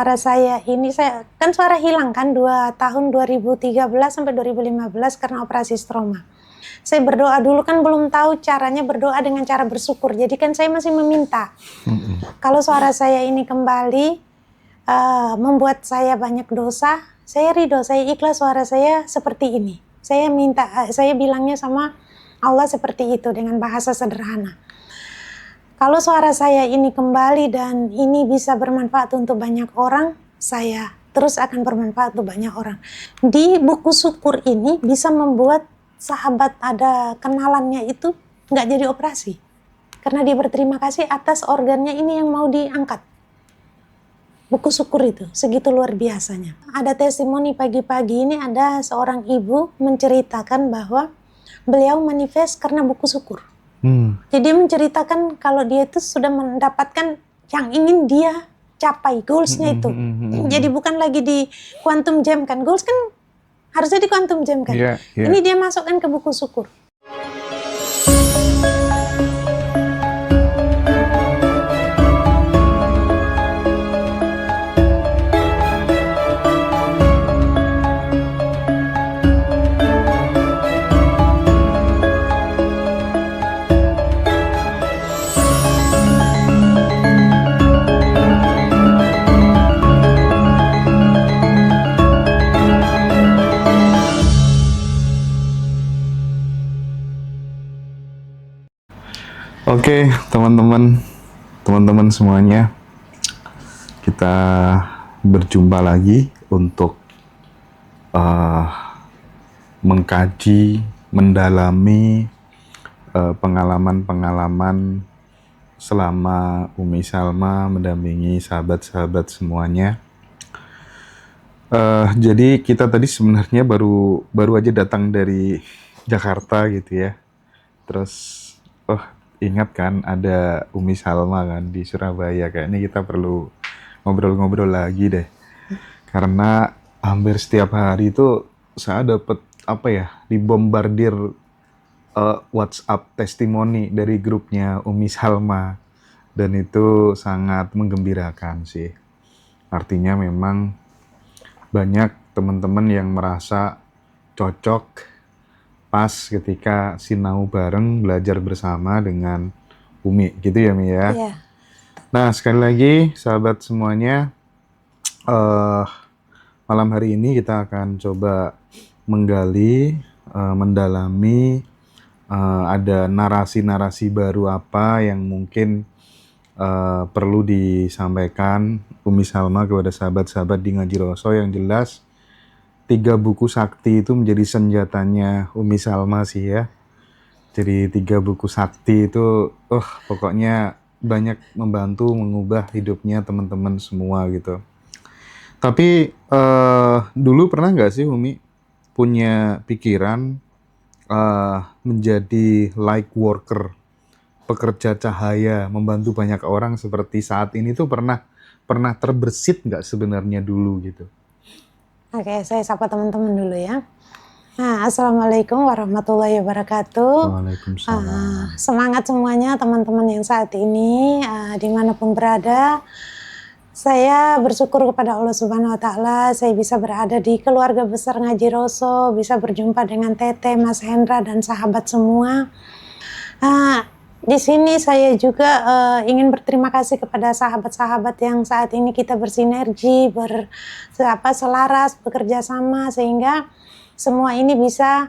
Suara saya ini, saya kan suara hilang kan 2 tahun 2013 sampai 2015 karena operasi stroma. Saya berdoa dulu kan belum tahu caranya berdoa dengan cara bersyukur. Jadi kan saya masih meminta. Kalau suara saya ini kembali membuat saya banyak dosa, saya ridho, saya ikhlas suara saya seperti ini. Saya minta, saya bilangnya sama Allah seperti itu dengan bahasa sederhana. Kalau suara saya ini kembali dan ini bisa bermanfaat untuk banyak orang, saya terus akan bermanfaat untuk banyak orang. Di buku syukur ini bisa membuat sahabat ada kenalannya itu nggak jadi operasi. Karena dia berterima kasih atas organnya ini yang mau diangkat. Buku syukur itu, segitu luar biasanya. Ada testimoni pagi-pagi ini, ada seorang ibu menceritakan bahwa beliau manifest karena buku syukur. Jadi dia menceritakan kalau dia itu sudah mendapatkan yang ingin dia capai, goalsnya itu. Jadi bukan lagi di quantum jam kan, goals kan harusnya di quantum jam kan. Ini dia masukkan ke buku syukur. Oke, teman-teman semuanya, kita berjumpa lagi untuk mengkaji, mendalami pengalaman-pengalaman selama Umi Salma mendampingi sahabat-sahabat semuanya. Jadi kita tadi sebenarnya baru aja datang dari Jakarta gitu ya. Terus ingat kan ada Umi Salma kan di Surabaya, kayaknya kita perlu ngobrol-ngobrol lagi deh. Karena hampir setiap hari itu saya dapat dibombardir WhatsApp testimoni dari grupnya Umi Salma, dan itu sangat menggembirakan sih. Artinya memang banyak teman-teman yang merasa cocok pas ketika sinau bareng, belajar bersama dengan Umi, gitu ya Mi ya? Iya. Nah sekali lagi sahabat semuanya, malam hari ini kita akan coba menggali, mendalami, ada narasi-narasi baru apa yang mungkin perlu disampaikan Umi Salma kepada sahabat-sahabat di Ngaji Roso. Yang jelas 3 buku sakti itu menjadi senjatanya Umi Salma sih ya. Jadi 3 buku sakti itu pokoknya banyak membantu mengubah hidupnya teman-teman semua gitu. Tapi dulu pernah nggak sih Umi punya pikiran menjadi light worker, pekerja cahaya, membantu banyak orang seperti saat ini tuh pernah terbersit nggak sebenarnya dulu gitu? Oke, saya sapa teman-teman dulu ya. Nah, Assalamualaikum warahmatullahi wabarakatuh. Waalaikumsalam. Semangat semuanya teman-teman yang saat ini dimanapun berada. Saya bersyukur kepada Allah Subhanahu Wa Taala. Saya bisa berada di keluarga besar Ngaji Roso, bisa berjumpa dengan Tete, Mas Hendra dan sahabat semua. Di sini saya juga ingin berterima kasih kepada sahabat-sahabat yang saat ini kita bersinergi, selaras, bekerja sama, sehingga semua ini bisa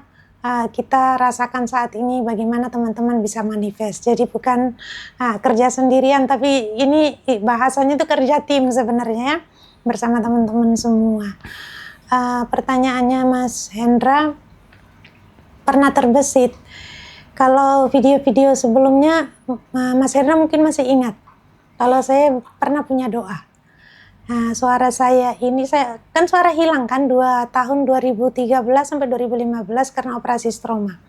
kita rasakan saat ini bagaimana teman-teman bisa manifest. Jadi bukan kerja sendirian, tapi ini bahasanya itu kerja tim sebenarnya ya, bersama teman-teman semua. Pertanyaannya Mas Hendra, pernah terbesit. Kalau video-video sebelumnya, Mas Hendra mungkin masih ingat. Kalau saya pernah punya doa. Nah, suara saya ini, saya kan suara hilang kan 2 tahun 2013 sampai 2015 karena operasi stroma.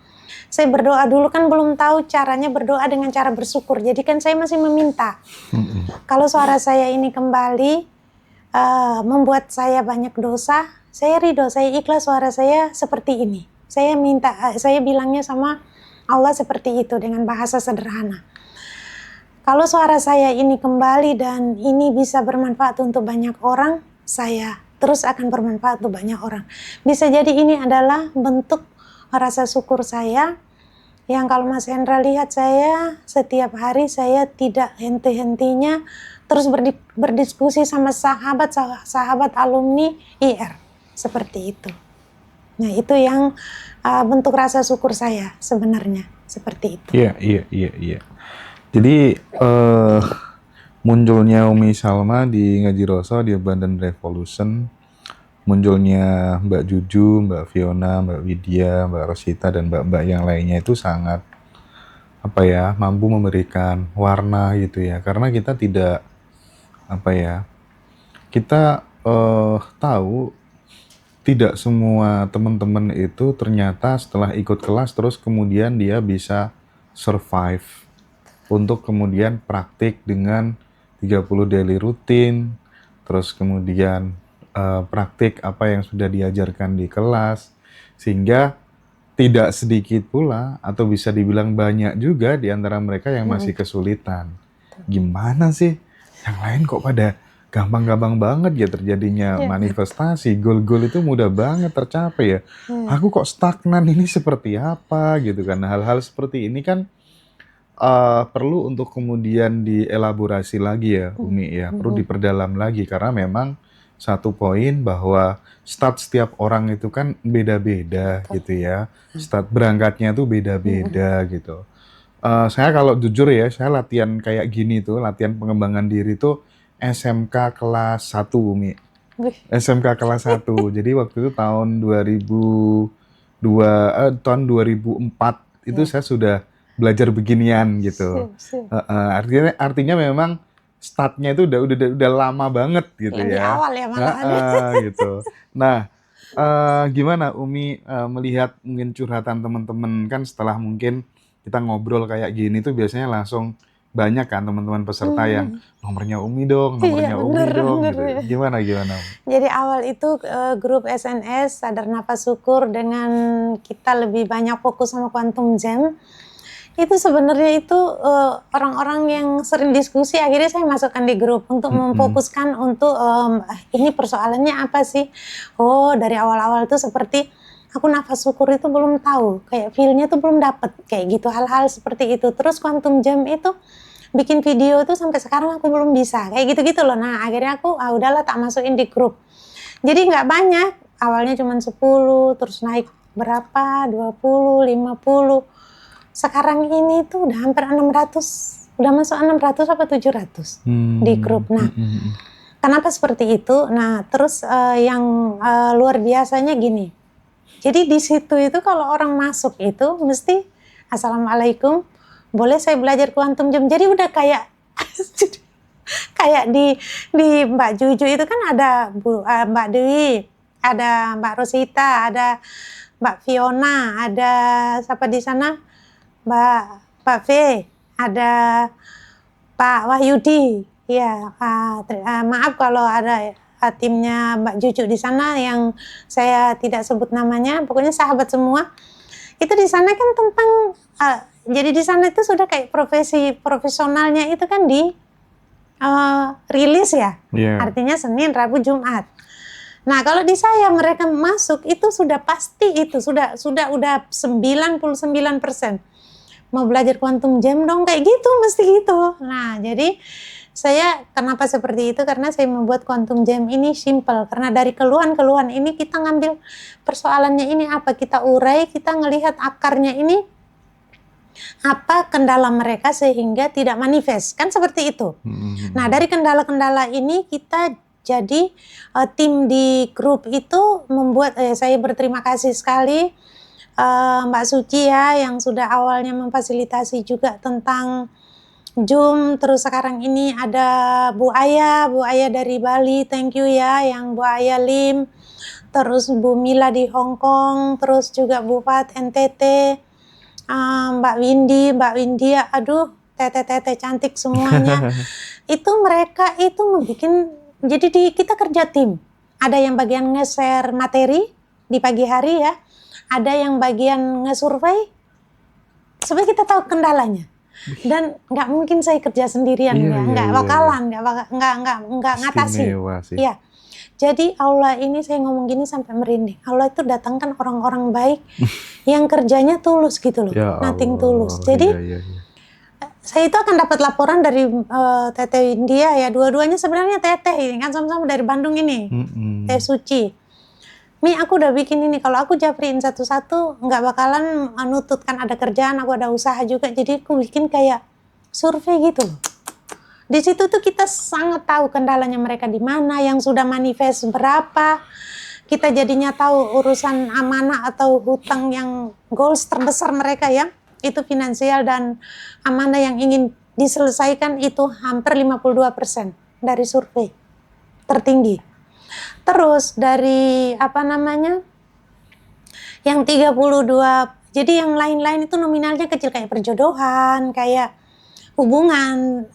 Saya berdoa dulu kan belum tahu caranya berdoa dengan cara bersyukur. Jadi kan saya masih meminta. Kalau suara saya ini kembali membuat saya banyak dosa, saya ridho, saya ikhlas suara saya seperti ini. Saya minta, saya bilangnya sama Allah seperti itu dengan bahasa sederhana. Kalau suara saya ini kembali dan ini bisa bermanfaat untuk banyak orang, saya terus akan bermanfaat untuk banyak orang. Bisa jadi ini adalah bentuk rasa syukur saya, yang kalau Mas Hendra lihat saya setiap hari saya tidak henti-hentinya terus berdiskusi sama sahabat alumni IR, seperti itu. Nah itu yang bentuk rasa syukur saya sebenarnya, seperti itu. Iya. Jadi munculnya Umi Salma di Ngaji Roso di Abundant Revolution, munculnya Mbak Juju, Mbak Fiona, Mbak Widya, Mbak Rosita, dan mbak-mbak yang lainnya itu sangat mampu memberikan warna gitu ya. Karena kita tidak kita tahu tidak semua teman-teman itu ternyata setelah ikut kelas terus kemudian dia bisa survive untuk kemudian praktik dengan 30 daily rutin, terus kemudian praktik apa yang sudah diajarkan di kelas, sehingga tidak sedikit pula atau bisa dibilang banyak juga di antara mereka yang masih kesulitan. Gimana sih? Yang lain kok pada gampang-gampang banget ya terjadinya manifestasi, goal-goal itu mudah banget tercapai ya. Aku kok stagnan, ini seperti apa gitu kan. Hal-hal seperti ini kan perlu untuk kemudian dielaborasi lagi ya Umi ya, perlu diperdalam lagi karena memang satu poin bahwa start setiap orang itu kan beda-beda gitu ya, start berangkatnya tuh beda-beda gitu. Saya kalau jujur ya, saya latihan kayak gini tuh, latihan pengembangan diri tuh SMK kelas 1 Umi. SMK kelas 1. Jadi waktu itu tahun 2004 itu saya sudah belajar beginian gitu. Artinya memang startnya itu udah lama banget gitu yang ya. di awal ya malahan. Gitu. Nah, gimana Umi melihat mungkin curhatan teman-teman, kan setelah mungkin kita ngobrol kayak gini tuh biasanya langsung banyak kan teman-teman peserta yang nomornya Umi dong, nomornya Umi dong gitu. Gimana? Jadi awal itu grup SNS Sadar Nafas Syukur dengan kita lebih banyak fokus sama Quantum Jam. Itu sebenarnya itu orang-orang yang sering diskusi akhirnya saya masukkan di grup untuk memfokuskan untuk ini persoalannya apa sih. Oh dari awal-awal tuh seperti aku nafas syukur itu belum tahu, kayak feel-nya tuh belum dapet kayak gitu, hal-hal seperti itu. Terus Quantum Jam itu bikin video tuh sampai sekarang aku belum bisa kayak gitu-gitu loh. Nah akhirnya aku udahlah tak masukin di grup. Jadi nggak banyak, awalnya cuma 10 terus naik berapa 20, 50. Sekarang ini tuh udah hampir 600, udah masuk 600 apa 700 di grup. Nah, kenapa seperti itu? Nah, terus yang luar biasanya gini. Jadi di situ itu kalau orang masuk itu mesti Assalamualaikum, boleh saya belajar Quantum Jam. Jadi udah kayak di Mbak Juju itu kan ada Mbak Dewi, ada Mbak Rosita, ada Mbak Fiona, ada siapa di sana? Mbak V, ada Pak Wahyudi, ya maaf kalau ada timnya Mbak Juju di sana yang saya tidak sebut namanya, pokoknya sahabat semua. Itu di sana kan tentang, jadi di sana itu sudah kayak profesionalnya itu kan di rilis ya, artinya Senin, Rabu, Jumat. Nah kalau di saya mereka masuk itu sudah pasti itu sudah 99%. Mau belajar Quantum Jam dong kayak gitu, mesti gitu. Nah jadi saya kenapa seperti itu, karena saya membuat Quantum Jam ini simple, karena dari keluhan-keluhan ini kita ngambil persoalannya ini apa, kita urai, kita ngelihat akarnya ini apa kendala mereka sehingga tidak manifest, kan seperti itu. Nah dari kendala-kendala ini kita jadi tim di grup itu membuat, saya berterima kasih sekali Mbak Suci ya yang sudah awalnya memfasilitasi juga tentang Zoom, terus sekarang ini ada Bu Aya dari Bali, thank you ya, yang Bu Aya Lim, terus Bu Mila di Hong Kong, terus juga Bu Fat NTT, Mbak Windy, aduh tete cantik semuanya. Itu mereka itu membuat, jadi kita kerja tim, ada yang bagian nge-share materi di pagi hari ya, ada yang bagian nge-survey supaya kita tahu kendalanya. Dan nggak mungkin saya kerja sendirian, Iya, ya, iya, nggak iya, bakalan, nggak ngatasi. Istimewa sih. Ya, jadi Allah ini saya ngomong gini sampai merinding. Allah itu datangkan orang-orang baik yang kerjanya tulus gitu loh, Ya nothing Allah, tulus. Jadi iya, iya, iya. saya itu akan dapat laporan dari Teteh India ya, dua-duanya sebenarnya Teteh ini kan sama-sama dari Bandung ini, Teh Suci. Mi, aku udah bikin ini, kalau aku japriin satu-satu nggak bakalan nutut, kan ada kerjaan, aku ada usaha juga, jadi aku bikin kayak survei gitu loh. Di situ tuh kita sangat tahu kendalanya mereka di mana, yang sudah manifest berapa, kita jadinya tahu urusan amanah atau hutang yang goals terbesar mereka ya, itu finansial dan amanah yang ingin diselesaikan itu hampir 52% dari survei tertinggi. Terus dari yang 32, jadi yang lain-lain itu nominalnya kecil kayak perjodohan, kayak hubungan,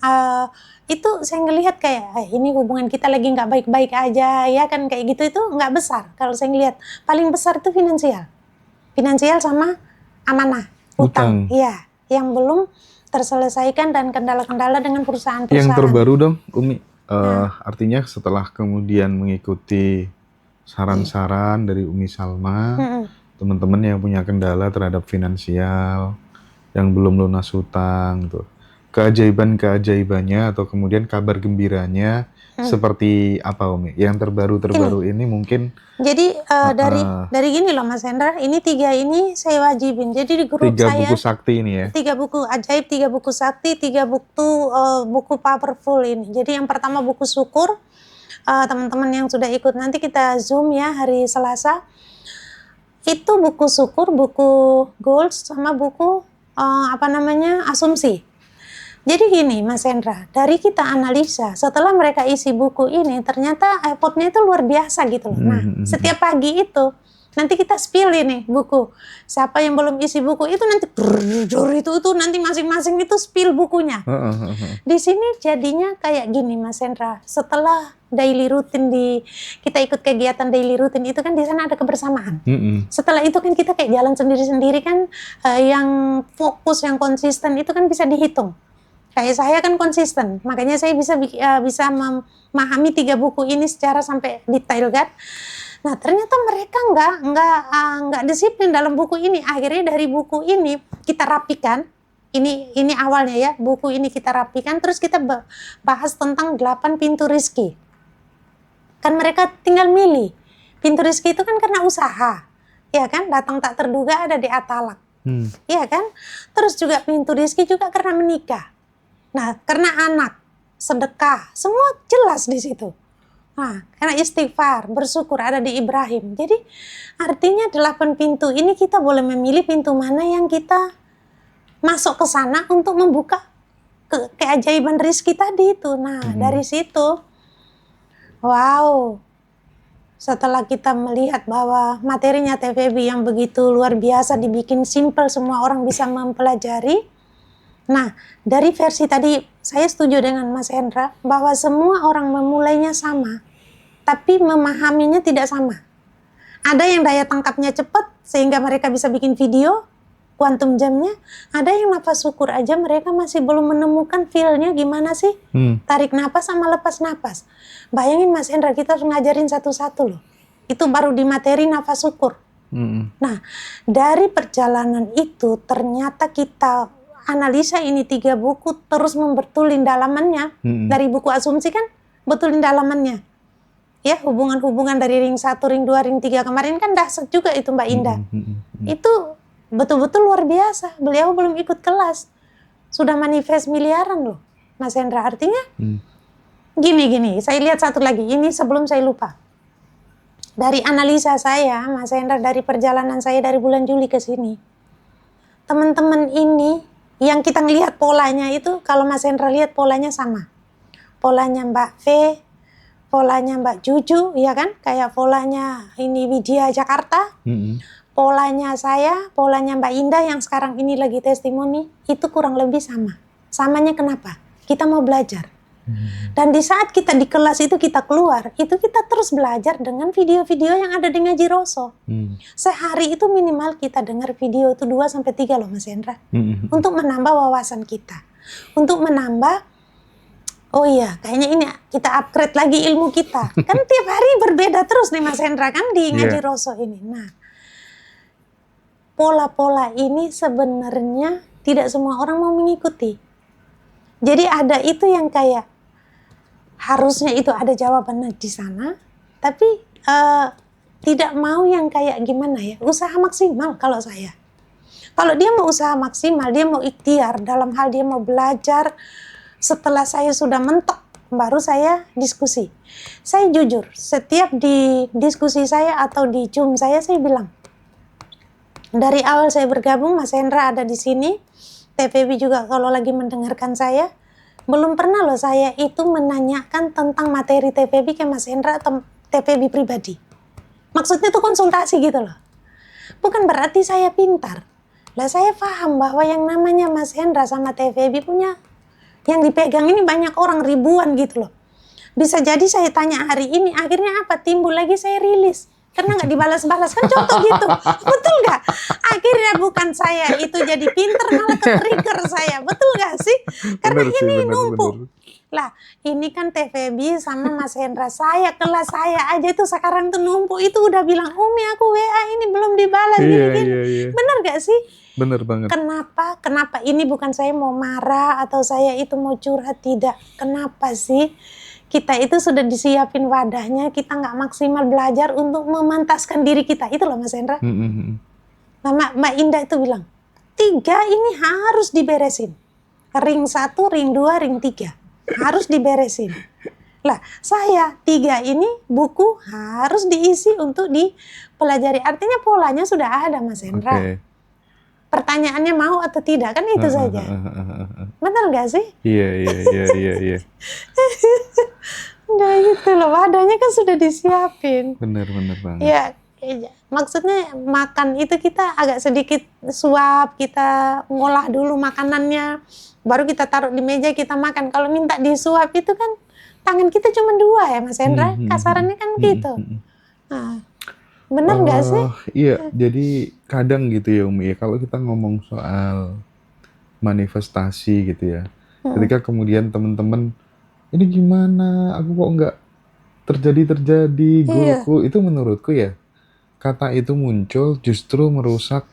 itu saya ngelihat kayak ini hubungan kita lagi nggak baik-baik aja ya kan, kayak gitu, itu nggak besar. Kalau saya ngelihat paling besar itu finansial sama amanah, hutang. Iya, yang belum terselesaikan dan kendala-kendala dengan perusahaan-perusahaan. Yang terbaru dong, Umi. Artinya setelah kemudian mengikuti saran-saran dari Umi Salma, teman-teman yang punya kendala terhadap finansial, yang belum lunas hutang, tuh, keajaiban-keajaibannya atau kemudian kabar gembiranya seperti apa, Umi? Yang terbaru ini mungkin. Jadi dari gini loh Mas Hendra, ini 3 ini saya wajibin. Jadi di grup 3 saya buku sakti ini ya. 3 buku ajaib, 3 buku sakti, 3 buku powerful ini. Jadi yang pertama buku syukur, teman-teman yang sudah ikut nanti kita zoom ya hari Selasa. Itu buku syukur, buku goals sama buku asumsi. Jadi gini Mas Hendra, dari kita analisa, setelah mereka isi buku ini, ternyata effortnya itu luar biasa gitu loh. Nah, setiap pagi itu, nanti kita spill ini buku. Siapa yang belum isi buku itu nanti itu nanti masing-masing itu spill bukunya. Di sini jadinya kayak gini Mas Hendra, setelah daily rutin kita ikut kegiatan daily rutin itu kan di sana ada kebersamaan. Setelah itu kan kita kayak jalan sendiri-sendiri kan, yang fokus, yang konsisten itu kan bisa dihitung. Kayak saya kan konsisten, makanya saya bisa memahami 3 buku ini secara sampai detail kan. Nah ternyata mereka nggak disiplin dalam buku ini. Akhirnya dari buku ini kita rapikan. Ini awalnya ya, buku ini kita rapikan, terus kita bahas tentang 8 pintu rezeki. Kan mereka tinggal milih. Pintu rezeki itu kan karena usaha, ya kan, datang tak terduga ada di Atalak, ya kan. Terus juga pintu rezeki juga karena menikah. Nah, karena anak, sedekah, semua jelas di situ. Nah, karena istighfar, bersyukur ada di Ibrahim. Jadi, artinya 8 pintu ini kita boleh memilih pintu mana yang kita masuk ke sana untuk membuka keajaiban rezeki tadi itu. Nah, dari situ, wow, setelah kita melihat bahwa materinya TVB yang begitu luar biasa, dibikin simple, semua orang bisa mempelajari. Nah, dari versi tadi, saya setuju dengan Mas Hendra, bahwa semua orang memulainya sama, tapi memahaminya tidak sama. Ada yang daya tangkapnya cepat, sehingga mereka bisa bikin video, kuantum jamnya. Ada yang nafas syukur aja, mereka masih belum menemukan feel-nya gimana sih, tarik napas sama lepas napas. Bayangin Mas Hendra, kita harus ngajarin satu-satu loh. Itu baru di materi nafas syukur. Nah, dari perjalanan itu, ternyata kita analisa ini 3 buku terus membetulin dalamannya. Dari buku asumsi kan betulin dalamannya. Ya, hubungan-hubungan dari ring 1, ring 2, ring 3 kemarin kan dahsyat juga itu Mbak Indah. Itu betul-betul luar biasa. Beliau belum ikut kelas. Sudah manifest miliaran loh Mas Hendra. Artinya gini, saya lihat satu lagi. Ini sebelum saya lupa. Dari analisa saya Mas Hendra, dari perjalanan saya dari bulan Juli ke sini. Teman-teman ini yang kita ngelihat polanya itu, kalau Mas Hendra lihat polanya sama. Polanya Mbak V, polanya Mbak Juju, ya kan? Kayak polanya ini Widya Jakarta. Polanya saya, polanya Mbak Indah yang sekarang ini lagi testimoni, itu kurang lebih sama. Samanya kenapa? Kita mau belajar. Dan di saat kita di kelas itu kita keluar, itu kita terus belajar dengan video-video yang ada di Ngaji Roso. Sehari itu minimal kita dengar video itu 2-3 loh Mas Hendra. Untuk menambah wawasan kita. Untuk menambah, oh iya kayaknya ini kita upgrade lagi ilmu kita. Kan tiap hari berbeda terus nih Mas Hendra kan di Ngaji Roso ini. Nah, pola-pola ini sebenarnya tidak semua orang mau mengikuti. Jadi ada itu yang kayak harusnya itu ada jawabannya di sana, tapi tidak mau yang kayak gimana ya, usaha maksimal kalau saya. Kalau dia mau usaha maksimal, dia mau ikhtiar dalam hal dia mau belajar, setelah saya sudah mentok, baru saya diskusi. Saya jujur, setiap di diskusi saya atau di Zoom saya bilang, dari awal saya bergabung, Mas Hendra ada di sini, TVB juga kalau lagi mendengarkan saya, belum pernah loh saya itu menanyakan tentang materi TVB ke Mas Hendra atau TVB pribadi. Maksudnya itu konsultasi gitu loh. Bukan berarti saya pintar. Lah saya paham bahwa yang namanya Mas Hendra sama TVB punya, yang dipegang ini banyak orang, ribuan gitu loh. Bisa jadi saya tanya hari ini, akhirnya apa? Timbul lagi saya rilis. Karena nggak dibalas-balas, kan contoh gitu. Betul nggak? Akhirnya bukan saya itu jadi pinter, malah ke-trigger saya. Betul nggak sih? Karena bener ini sih, numpuk. Lah, ini kan TVB sama Mas Hendra. Saya, kelas saya aja itu sekarang tuh numpuk. Itu udah bilang, Umi aku WA ini belum dibalas. Gini-gini. Bener nggak sih? Bener banget. Kenapa ini bukan saya mau marah atau saya itu mau curhat, tidak. Kenapa sih? Kita itu sudah disiapin wadahnya, kita nggak maksimal belajar untuk memantaskan diri kita. Itu loh Mas Hendra. Nah, Mbak Indah itu bilang, 3 ini harus diberesin. Ring 1, ring 2, ring 3. Harus diberesin. Lah, saya 3 ini buku harus diisi untuk dipelajari. Artinya polanya sudah ada Mas Hendra. Pertanyaannya mau atau tidak, kan itu saja. Benar nggak sih? Iya. Nah gitu loh, wadahnya kan sudah disiapin. Bener banget. Ya, maksudnya makan itu kita agak sedikit suap, kita ngolah dulu makanannya, baru kita taruh di meja kita makan. Kalau minta disuap itu kan tangan kita cuma 2 ya Mas Hendra, kasarannya kan gitu. Nah, bener nggak sih? Iya, jadi kadang gitu ya Umi, kalau kita ngomong soal manifestasi gitu ya, ketika kemudian teman-teman, ini gimana, aku kok nggak terjadi goalku, itu menurutku ya, kata itu muncul justru merusak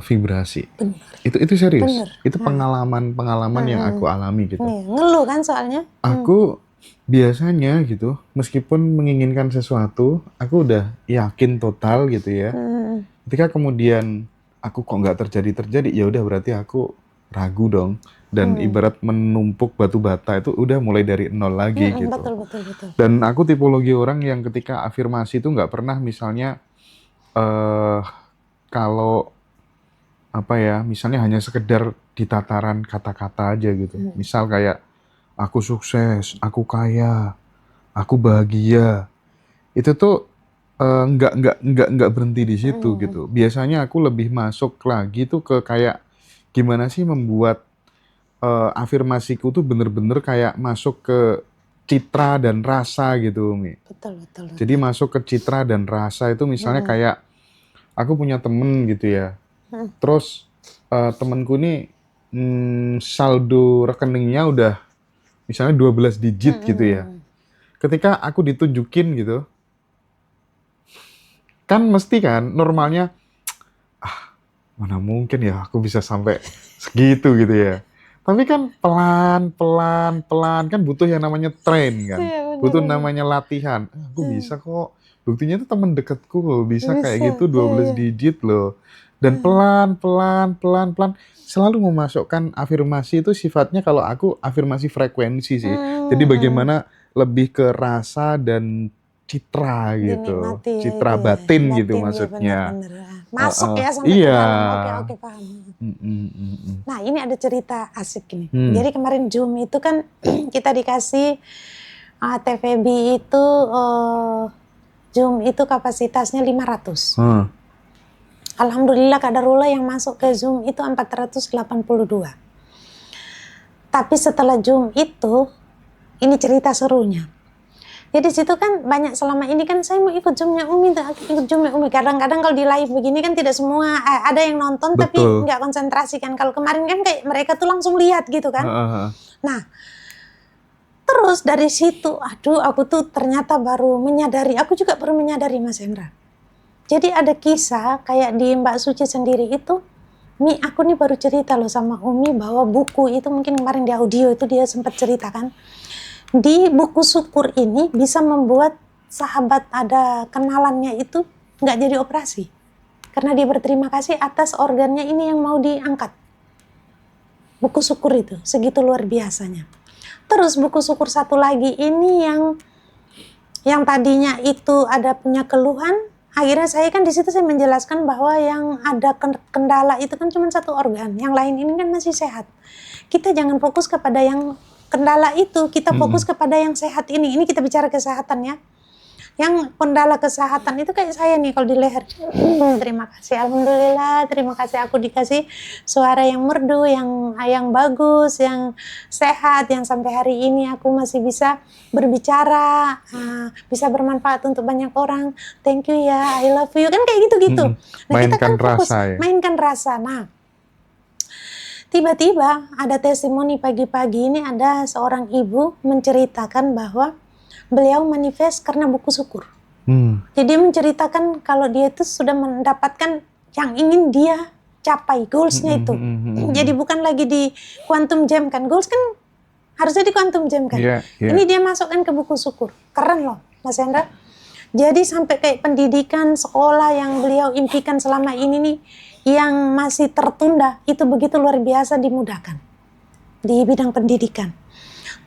vibrasi. Benar. Itu serius. Benar. Itu pengalaman yang aku alami gitu. Ngeluh kan soalnya. Aku biasanya gitu, meskipun menginginkan sesuatu, aku udah yakin total gitu ya. Ketika kemudian aku kok nggak terjadi, ya udah berarti aku ragu dong. Dan ibarat menumpuk batu bata itu udah mulai dari nol lagi gitu. Betul. Dan aku tipologi orang yang ketika afirmasi itu nggak pernah misalnya kalau apa ya, misalnya hanya sekedar di tataran kata-kata aja gitu. Misal kayak aku sukses, aku kaya, aku bahagia. Itu tuh nggak berhenti di situ gitu. Biasanya aku lebih masuk lagi tuh ke kayak gimana sih membuat afirmasiku tuh bener-bener kayak masuk ke citra dan rasa gitu, Umi. Betul. Jadi masuk ke citra dan rasa itu misalnya kayak aku punya temen gitu ya. Terus temenku nih saldo rekeningnya udah misalnya 12 digit gitu ya. Ketika aku ditunjukin gitu, kan mesti kan normalnya, mana mungkin ya aku bisa sampai segitu gitu ya. Tapi kan pelan kan butuh yang namanya train kan. Butuh namanya latihan. Aku bisa kok. Buktinya tuh temen deketku loh bisa kayak gitu 12 digit loh. Dan pelan selalu memasukkan afirmasi itu sifatnya kalau aku afirmasi frekuensi sih. Jadi bagaimana lebih ke rasa dan citra gitu. Citra batin gitu maksudnya. Bener. Masuk ya sampai ke dalam. Oke, paham. Nah, ini ada cerita asik nih. Jadi kemarin Zoom itu kan kita dikasih TVB itu Zoom itu kapasitasnya 500. Alhamdulillah kadarullah yang masuk ke Zoom itu 482. Tapi setelah Zoom itu, ini cerita serunya. Jadi situ kan banyak selama ini kan saya mau ikut Zoom-nya Umi, ikut Zoom-nya Umi. Kadang-kadang kalau di live begini kan tidak semua ada yang nonton. Betul. Tapi nggak konsentrasi kan. Kalau kemarin kan kayak mereka tuh langsung lihat gitu kan. Nah, terus dari situ, aduh aku tuh ternyata baru menyadari, aku juga baru menyadari Mas Hendra. Jadi ada kisah kayak di Mbak Suci sendiri itu, Mi aku nih baru cerita loh sama Umi bahwa buku itu mungkin kemarin di audio itu dia sempat ceritakan. Di buku syukur ini bisa membuat sahabat ada kenalannya itu nggak jadi operasi. Karena dia berterima kasih atas organnya ini yang mau diangkat. Buku syukur itu, segitu luar biasanya. Terus buku syukur satu lagi ini yang tadinya itu ada punya keluhan, akhirnya saya kan di situ saya menjelaskan bahwa yang ada kendala itu kan cuma satu organ, yang lain ini kan masih sehat. Kita jangan fokus kepada yang kendala itu, kita fokus kepada yang sehat ini. Ini kita bicara kesehatan ya. Yang kendala kesehatan itu kayak saya nih kalau di leher. Terima kasih, alhamdulillah. Terima kasih aku dikasih suara yang merdu, yang bagus, yang sehat, yang sampai hari ini aku masih bisa berbicara, bisa bermanfaat untuk banyak orang. Thank you ya, I love you. Kan kayak gitu-gitu. Nah, kita kan fokus mainkan rasa. Nah, tiba-tiba ada testimoni pagi-pagi ini ada seorang ibu menceritakan bahwa beliau manifest karena buku syukur. Jadi menceritakan kalau dia itu sudah mendapatkan yang ingin dia capai, goalsnya itu. Jadi bukan lagi di quantum gem kan, goals kan harusnya di quantum gem kan. Ini dia masukkan ke buku syukur. Keren loh Mas Hendra. Jadi sampai kayak pendidikan, sekolah yang beliau impikan selama ini nih, yang masih tertunda, itu begitu luar biasa dimudahkan di bidang pendidikan.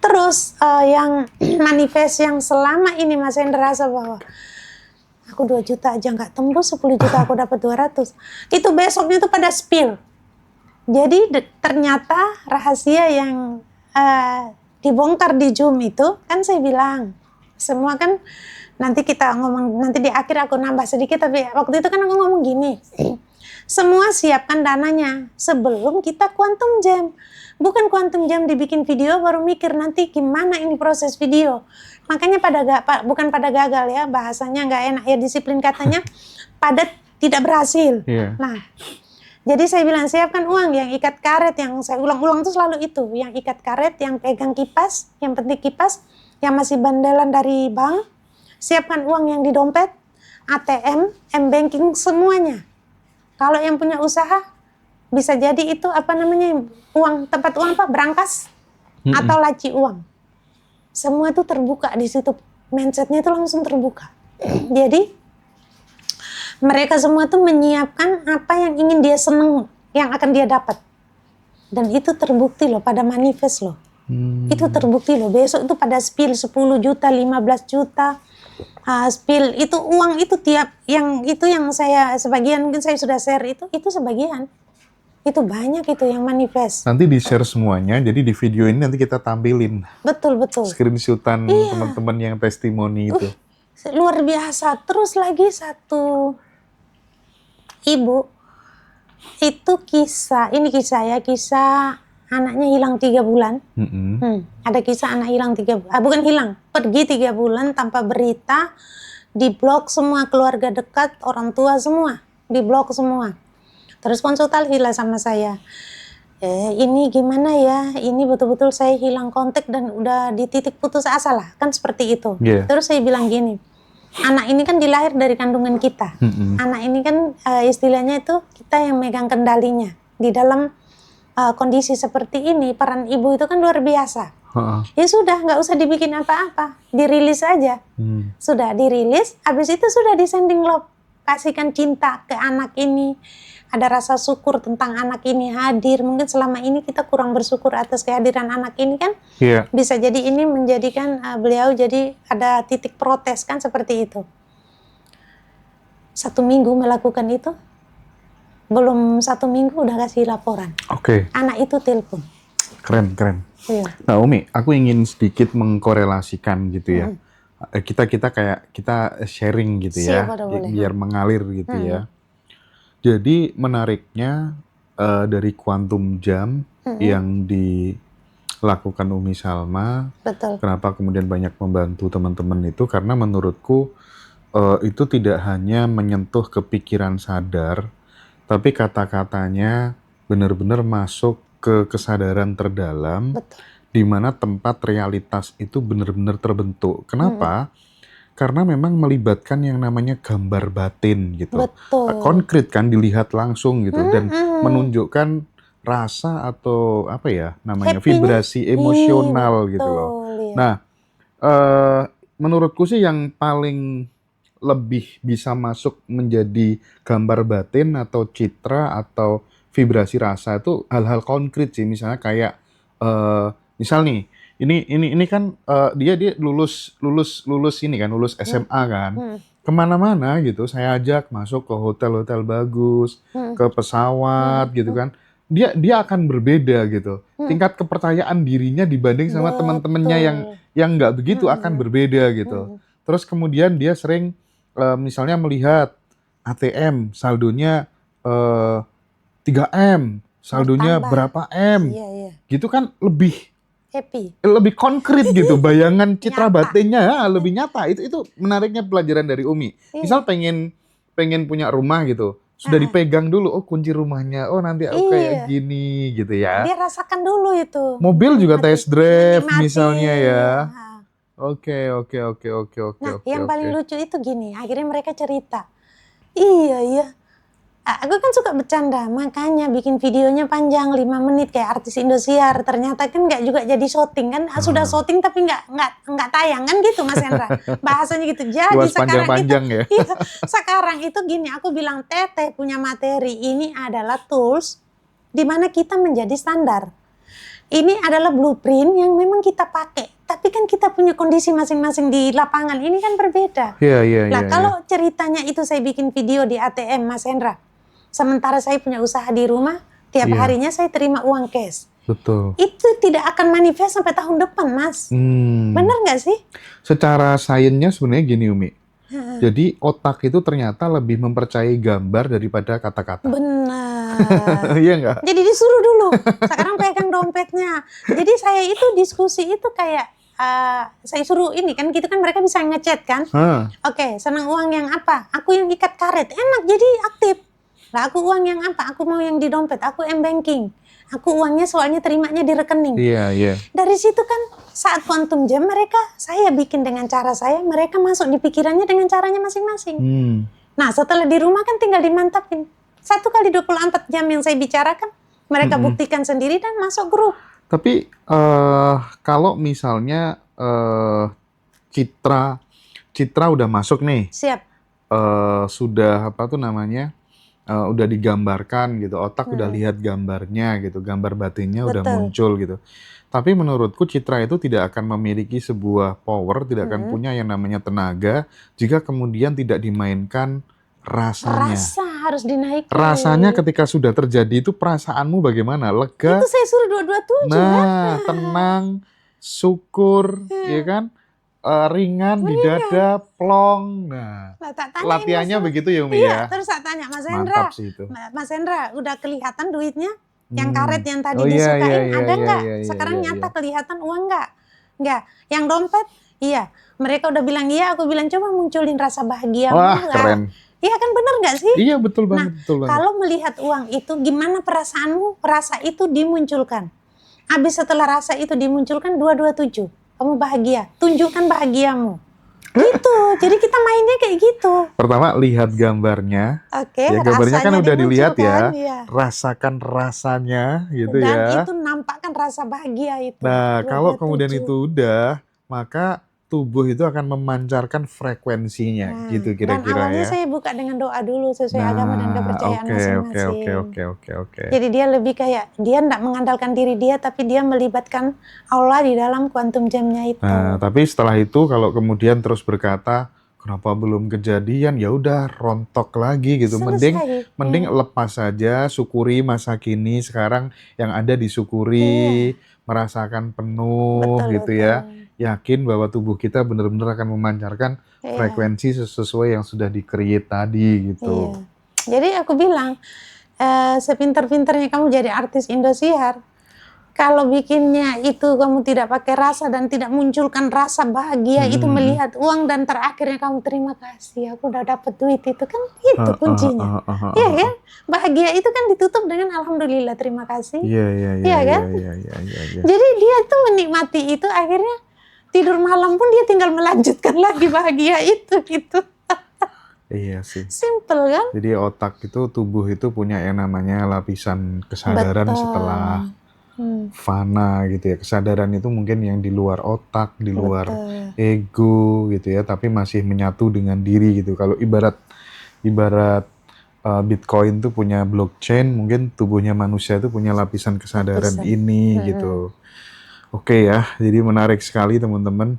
Terus yang manifest yang selama ini Mas Hendra rasa bahwa aku 2 juta aja nggak tembus, 10 juta aku dapat 200. Itu besoknya tuh pada spill. Jadi ternyata rahasia yang dibongkar di Zoom itu, kan saya bilang, semua kan nanti kita ngomong, nanti di akhir aku nambah sedikit, tapi waktu itu kan aku ngomong gini, semua siapkan dananya sebelum kita quantum jam. Bukan quantum jam dibikin video baru mikir nanti gimana ini proses video. Makanya bukan pada gagal ya, bahasanya nggak enak ya, disiplin katanya pada tidak berhasil. Nah, jadi saya bilang siapkan uang, yang ikat karet, yang saya ulang-ulang tuh selalu itu, yang ikat karet, yang pegang kipas, yang penting kipas, yang masih bandelan dari bank, siapkan uang yang di dompet, ATM, M-banking semuanya. Kalau yang punya usaha bisa jadi itu uang, tempat uang berangkas atau laci uang. Semua itu terbuka di situ, mindsetnya itu langsung terbuka. Jadi mereka semua tuh menyiapkan apa yang ingin dia seneng, yang akan dia dapat. Dan itu terbukti loh, pada manifest loh. Itu terbukti loh, besok itu pada spill 10 juta, 15 juta. Spill itu uang itu tiap yang saya sebagian mungkin saya sudah share itu sebagian. Itu banyak itu yang manifest. Nanti di-share semuanya, jadi di video ini nanti kita tampilin. Betul. Screenshotan teman-teman yang testimoni itu. Luar biasa. Terus lagi satu ibu, itu kisah anaknya hilang 3 bulan. Ada kisah anak hilang 3 bulan. Bukan hilang, pergi 3 bulan tanpa berita. Di-blok semua keluarga dekat, orang tua semua. Di-blok semua. Terus konsultasi lah sama saya. Ini gimana ya? Ini betul-betul saya hilang kontak dan udah di titik putus asa lah. Kan seperti itu. Terus saya bilang gini, anak ini kan dilahir dari kandungan kita. Anak ini kan istilahnya itu kita yang megang kendalinya. Di dalam kondisi seperti ini, peran ibu itu kan luar biasa. Ya sudah, nggak usah dibikin apa-apa. Dirilis aja. Sudah dirilis, habis itu sudah di-sending love. Kasihkan cinta ke anak ini. Ada rasa syukur tentang anak ini hadir. Mungkin selama ini kita kurang bersyukur atas kehadiran anak ini kan. Bisa jadi ini menjadikan beliau jadi ada titik protes kan, seperti itu. 1 minggu melakukan itu. Belum 1 minggu udah kasih laporan. Anak itu telepon. Keren. Nah Umi, aku ingin sedikit mengkorelasikan gitu ya. Kita sharing gitu ya. Biar mengalir gitu ya. Jadi menariknya dari quantum jam yang lakukan Umi Salma, Betul. kenapa kemudian banyak membantu teman-teman itu, karena menurutku itu tidak hanya menyentuh kepikiran sadar, tapi kata-katanya benar-benar masuk ke kesadaran terdalam, Betul. di mana tempat realitas itu benar-benar terbentuk. Mm-mm. Kenapa? Karena memang melibatkan yang namanya gambar batin gitu. Betul. Konkret kan, dilihat langsung gitu, dan Mm-mm. menunjukkan rasa atau apa ya namanya, Happy-nya. vibrasi emosional gitu loh. Betul, ya. Nah, menurutku sih yang paling lebih bisa masuk menjadi gambar batin atau citra atau vibrasi rasa itu hal-hal konkret sih. Misalnya kayak misal nih, ini kan dia lulus ini kan, lulus SMA kan, kemana-mana gitu saya ajak masuk ke hotel-hotel bagus, ke pesawat gitu kan, dia akan berbeda gitu, tingkat kepercayaan dirinya dibanding sama teman-temannya yang nggak begitu akan berbeda gitu. Terus kemudian dia sering misalnya melihat ATM saldonya 3M, saldonya Bertambah. berapa M, Iya. gitu kan lebih Happy. konkret gitu, bayangan citra Nyata. batinnya lebih nyata. Itu menariknya pelajaran dari Umi. Misal pengen punya rumah gitu, sudah dipegang dulu, oh kunci rumahnya, oh nanti aku kayak gini gitu ya. Dia rasakan dulu itu. Mobil juga test drive Menikmati. misalnya ya. Oke. Nah, yang paling lucu itu gini, akhirnya mereka cerita, iya. Aku kan suka bercanda, makanya bikin videonya panjang 5 menit kayak artis Indosiar. Ternyata kan nggak juga jadi syuting kan, sudah syuting tapi nggak tayang kan gitu Mas Hendra. Bahasanya gitu. Jadi sekarang panjang-panjang itu, ya. sekarang itu gini, aku bilang Teteh punya materi ini adalah tools di mana kita menjadi standar. Ini adalah blueprint yang memang kita pakai. Tapi kan kita punya kondisi masing-masing di lapangan. Ini kan berbeda. Iya. Nah, kalau ceritanya itu saya bikin video di ATM, Mas Hendra. Sementara saya punya usaha di rumah, tiap harinya saya terima uang cash. Betul. Itu tidak akan manifest sampai tahun depan, Mas. Benar nggak sih? Secara sainsnya sebenarnya gini, Umi. Jadi otak itu ternyata lebih mempercayai gambar daripada kata-kata. Benar. Iya nggak? Jadi disuruh dulu. Sekarang pegang dompetnya. Jadi saya itu diskusi itu kayak saya suruh ini kan, gitu kan mereka bisa ngechat kan. Oke, senang uang yang apa? Aku yang ikat karet. Enak, jadi aktif. Lah aku uang yang apa? Aku mau yang di dompet. Aku m-banking. Aku uangnya soalnya terimanya di rekening. Iya. Dari situ kan saat quantum jam saya bikin dengan cara saya, mereka masuk di pikirannya dengan caranya masing-masing. Nah setelah di rumah kan tinggal dimantapin. 1 kali 24 jam yang saya bicarakan, mereka buktikan sendiri dan masuk grup. Tapi kalau misalnya citra udah masuk nih. Siap. Sudah apa tuh namanya? Udah digambarkan gitu, otak udah lihat gambarnya gitu, gambar batinnya udah muncul gitu. Tapi menurutku citra itu tidak akan memiliki sebuah power, tidak akan punya yang namanya tenaga jika kemudian tidak dimainkan rasanya. Rasa harus dinaikkan. Rasanya ketika sudah terjadi itu perasaanmu bagaimana? Lega? Itu saya suruh 227 nah, tenang, syukur, ya kan? Ringan di dada, plong. Nah, latihannya begitu ya Umi ya? Terus saya tanya, Mas Hendra, mantap sih itu. Mas Hendra, udah kelihatan duitnya? Yang karet yang tadi disukain ada nggak? Sekarang nyata kelihatan uang nggak? Nggak. Yang dompet? Iya. Mereka udah bilang iya, aku bilang coba munculin rasa bahagia. Wah, keren. Iya kan, benar nggak sih? Iya, betul banget. Nah, kalau melihat uang itu, gimana perasaanmu? Rasa itu dimunculkan. Habis setelah rasa itu dimunculkan, 227. Kamu bahagia, tunjukkan bahagiamu. Gitu, jadi kita mainnya kayak gitu. Pertama, lihat gambarnya. Oke, ya, gambarnya kan udah dilihat ya. Iya. Rasakan rasanya gitu dan ya. Dan itu nampakkan rasa bahagia itu. Nah, kalau kemudian itu udah, maka tubuh itu akan memancarkan frekuensinya, gitu kira-kira ya. Dan awalnya saya buka dengan doa dulu sesuai agama dan kepercayaan masing-masing. Oke. Jadi dia lebih kayak, dia tidak mengandalkan diri dia, tapi dia melibatkan Allah di dalam quantum jam-nya itu. Nah, tapi setelah itu kalau kemudian terus berkata, kenapa belum kejadian? Ya udah rontok lagi gitu. Mending lepas saja, syukuri masa kini sekarang yang ada disyukuri, merasakan penuh gitu ya. Yakin bahwa tubuh kita benar-benar akan memancarkan frekuensi sesuai yang sudah di-create tadi gitu. Jadi aku bilang, sepintar-pintarnya kamu jadi artis Indosiar, kalau bikinnya itu kamu tidak pakai rasa dan tidak munculkan rasa bahagia itu melihat uang dan terakhirnya kamu terima kasih aku udah dapat duit itu kan itu kuncinya. Iya kan? Bahagia itu kan ditutup dengan alhamdulillah terima kasih. Iya kan? Jadi dia tuh menikmati itu akhirnya tidur malam pun dia tinggal melanjutkan lagi bahagia itu gitu. Iya sih. Simple kan? Jadi otak itu, tubuh itu punya yang namanya lapisan kesadaran setelah fana gitu ya. Kesadaran itu mungkin yang di luar otak, di luar ego gitu ya, tapi masih menyatu dengan diri gitu. Kalau ibarat Bitcoin tuh punya blockchain, mungkin tubuhnya manusia itu punya lapisan kesadaran ini gitu. Oke ya, jadi menarik sekali teman-teman.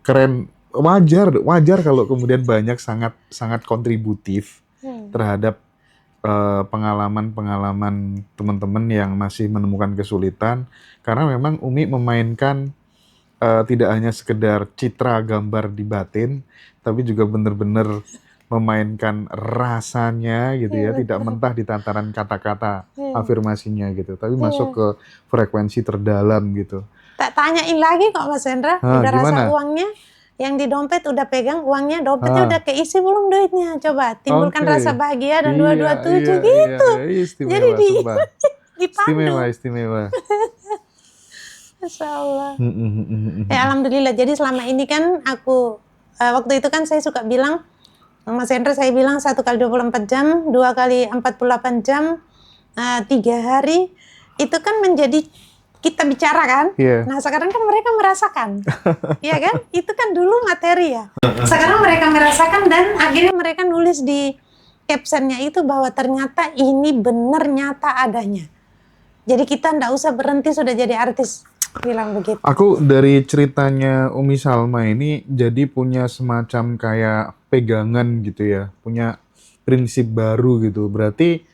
Keren, wajar kalau kemudian banyak sangat kontributif terhadap pengalaman teman-teman yang masih menemukan kesulitan, karena memang Umi memainkan tidak hanya sekedar citra gambar di batin, tapi juga benar-benar memainkan rasanya gitu ya, tidak mentah di tataran kata-kata afirmasinya gitu, tapi masuk ke frekuensi terdalam gitu. Tak tanyain lagi kok Mas Hendra, udah gimana? rasa uangnya? Yang di dompet udah pegang uangnya, dompetnya udah keisi belum duitnya? Coba timbulkan rasa bahagia dan 227 gitu. Istimewa, jadi dipandu. Istimewa. Masya Allah. Alhamdulillah. Jadi selama ini kan aku waktu itu kan saya suka bilang, Mas Hendra saya bilang 1 kali 24 jam, 2 kali 48 jam, 3 hari itu kan menjadi kita bicara kan, nah sekarang kan mereka merasakan, ya kan? Itu kan dulu materi ya. Sekarang mereka merasakan dan akhirnya mereka nulis di captionnya itu bahwa ternyata ini benar nyata adanya. Jadi kita ndak usah berhenti sudah jadi artis, bilang begitu. Aku dari ceritanya Umi Salma ini jadi punya semacam kayak pegangan gitu ya, punya prinsip baru gitu. Berarti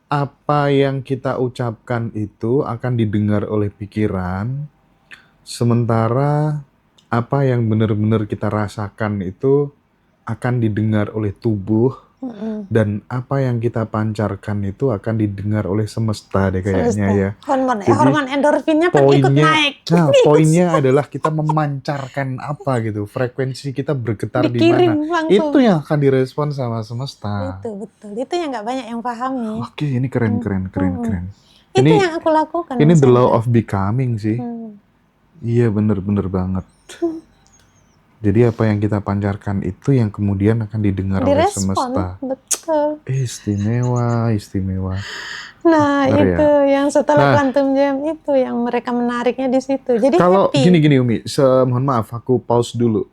apa yang kita ucapkan itu akan didengar oleh pikiran, sementara apa yang benar-benar kita rasakan itu akan didengar oleh tubuh, dan apa yang kita pancarkan itu akan didengar oleh semesta deh kayaknya ya. Hormon endorfinnya kan ikut naik. Nah, poinnya adalah kita memancarkan apa gitu, frekuensi kita bergetar di mana. Itu yang akan direspon sama semesta. Itu betul. Itu yang nggak banyak yang pahami. Oke, ini keren. Itu yang aku lakukan. Ini the law of becoming sih. Iya, bener banget. Jadi apa yang kita pancarkan itu yang kemudian akan didengar oleh semesta. Betul. Istimewa. Nah, itu yang setelah quantum jam itu yang mereka menariknya di situ. Jadi kalau happy. Gini Umi, mohon maaf aku pause dulu.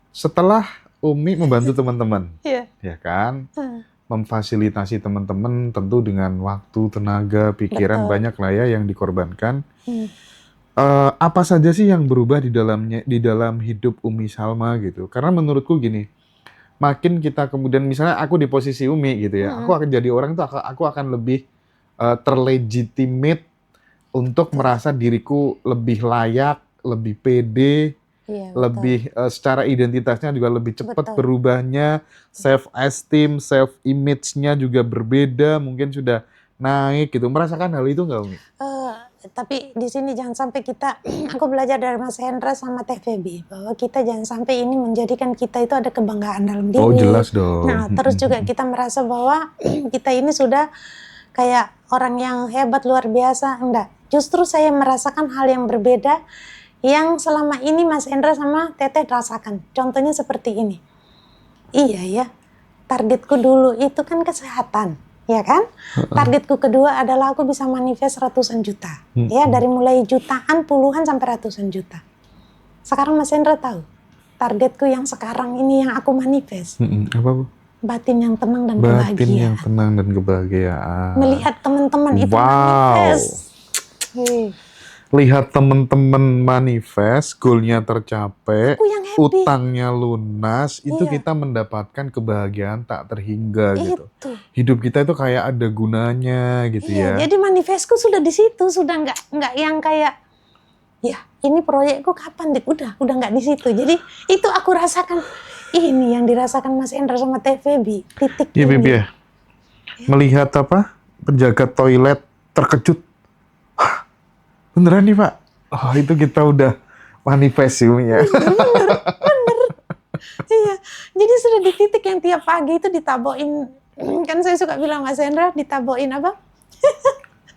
Setelah Umi membantu teman-teman, ya kan, memfasilitasi teman-teman tentu dengan waktu, tenaga, pikiran, banyak lah ya yang dikorbankan. Apa saja sih yang berubah di dalam hidup Umi Salma gitu? Karena menurutku gini, makin kita kemudian misalnya aku di posisi Umi gitu ya, aku akan jadi orang tuh aku akan lebih terlegitimate untuk merasa diriku lebih layak, lebih pede, lebih secara identitasnya juga lebih cepat berubahnya, self esteem, self image-nya juga berbeda, mungkin sudah naik gitu. Merasakan hal itu nggak Umi? Tapi di sini jangan sampai aku belajar dari Mas Hendra sama TVB bahwa kita jangan sampai ini menjadikan kita itu ada kebanggaan dalam diri. Oh jelas dong. Nah terus juga kita merasa bahwa kita ini sudah kayak orang yang hebat luar biasa. Enggak, justru saya merasakan hal yang berbeda yang selama ini Mas Hendra sama Teteh rasakan. Contohnya seperti ini. Iya ya, targetku dulu itu kan kesehatan. Ya kan? Targetku kedua adalah aku bisa manifest ratusan juta. Ya, dari mulai jutaan, puluhan sampai ratusan juta. Sekarang Mas Hendra tahu, targetku yang sekarang ini yang aku manifest. Apa Bu? Batin yang tenang dan kebahagiaan. Batin yang tenang dan kebahagiaan. Melihat teman-teman itu manifest. Lihat teman-teman manifest, goalnya tercapai, utangnya lunas, itu kita mendapatkan kebahagiaan tak terhingga gitu. Hidup kita itu kayak ada gunanya gitu ya. Jadi manifestku sudah di situ, sudah nggak yang kayak ya ini proyekku kapan deh, udah nggak di situ. Jadi itu aku rasakan, ini yang dirasakan Mas Hendra sama TVB, titik ini. Iya, ya. Melihat apa? penjaga toilet terkejut. Hah, beneran nih Pak? Oh itu kita udah manifest ya. Iya, jadi sudah di titik yang tiap pagi itu ditabokin, kan saya suka bilang Mas Hendra, ditabokin apa?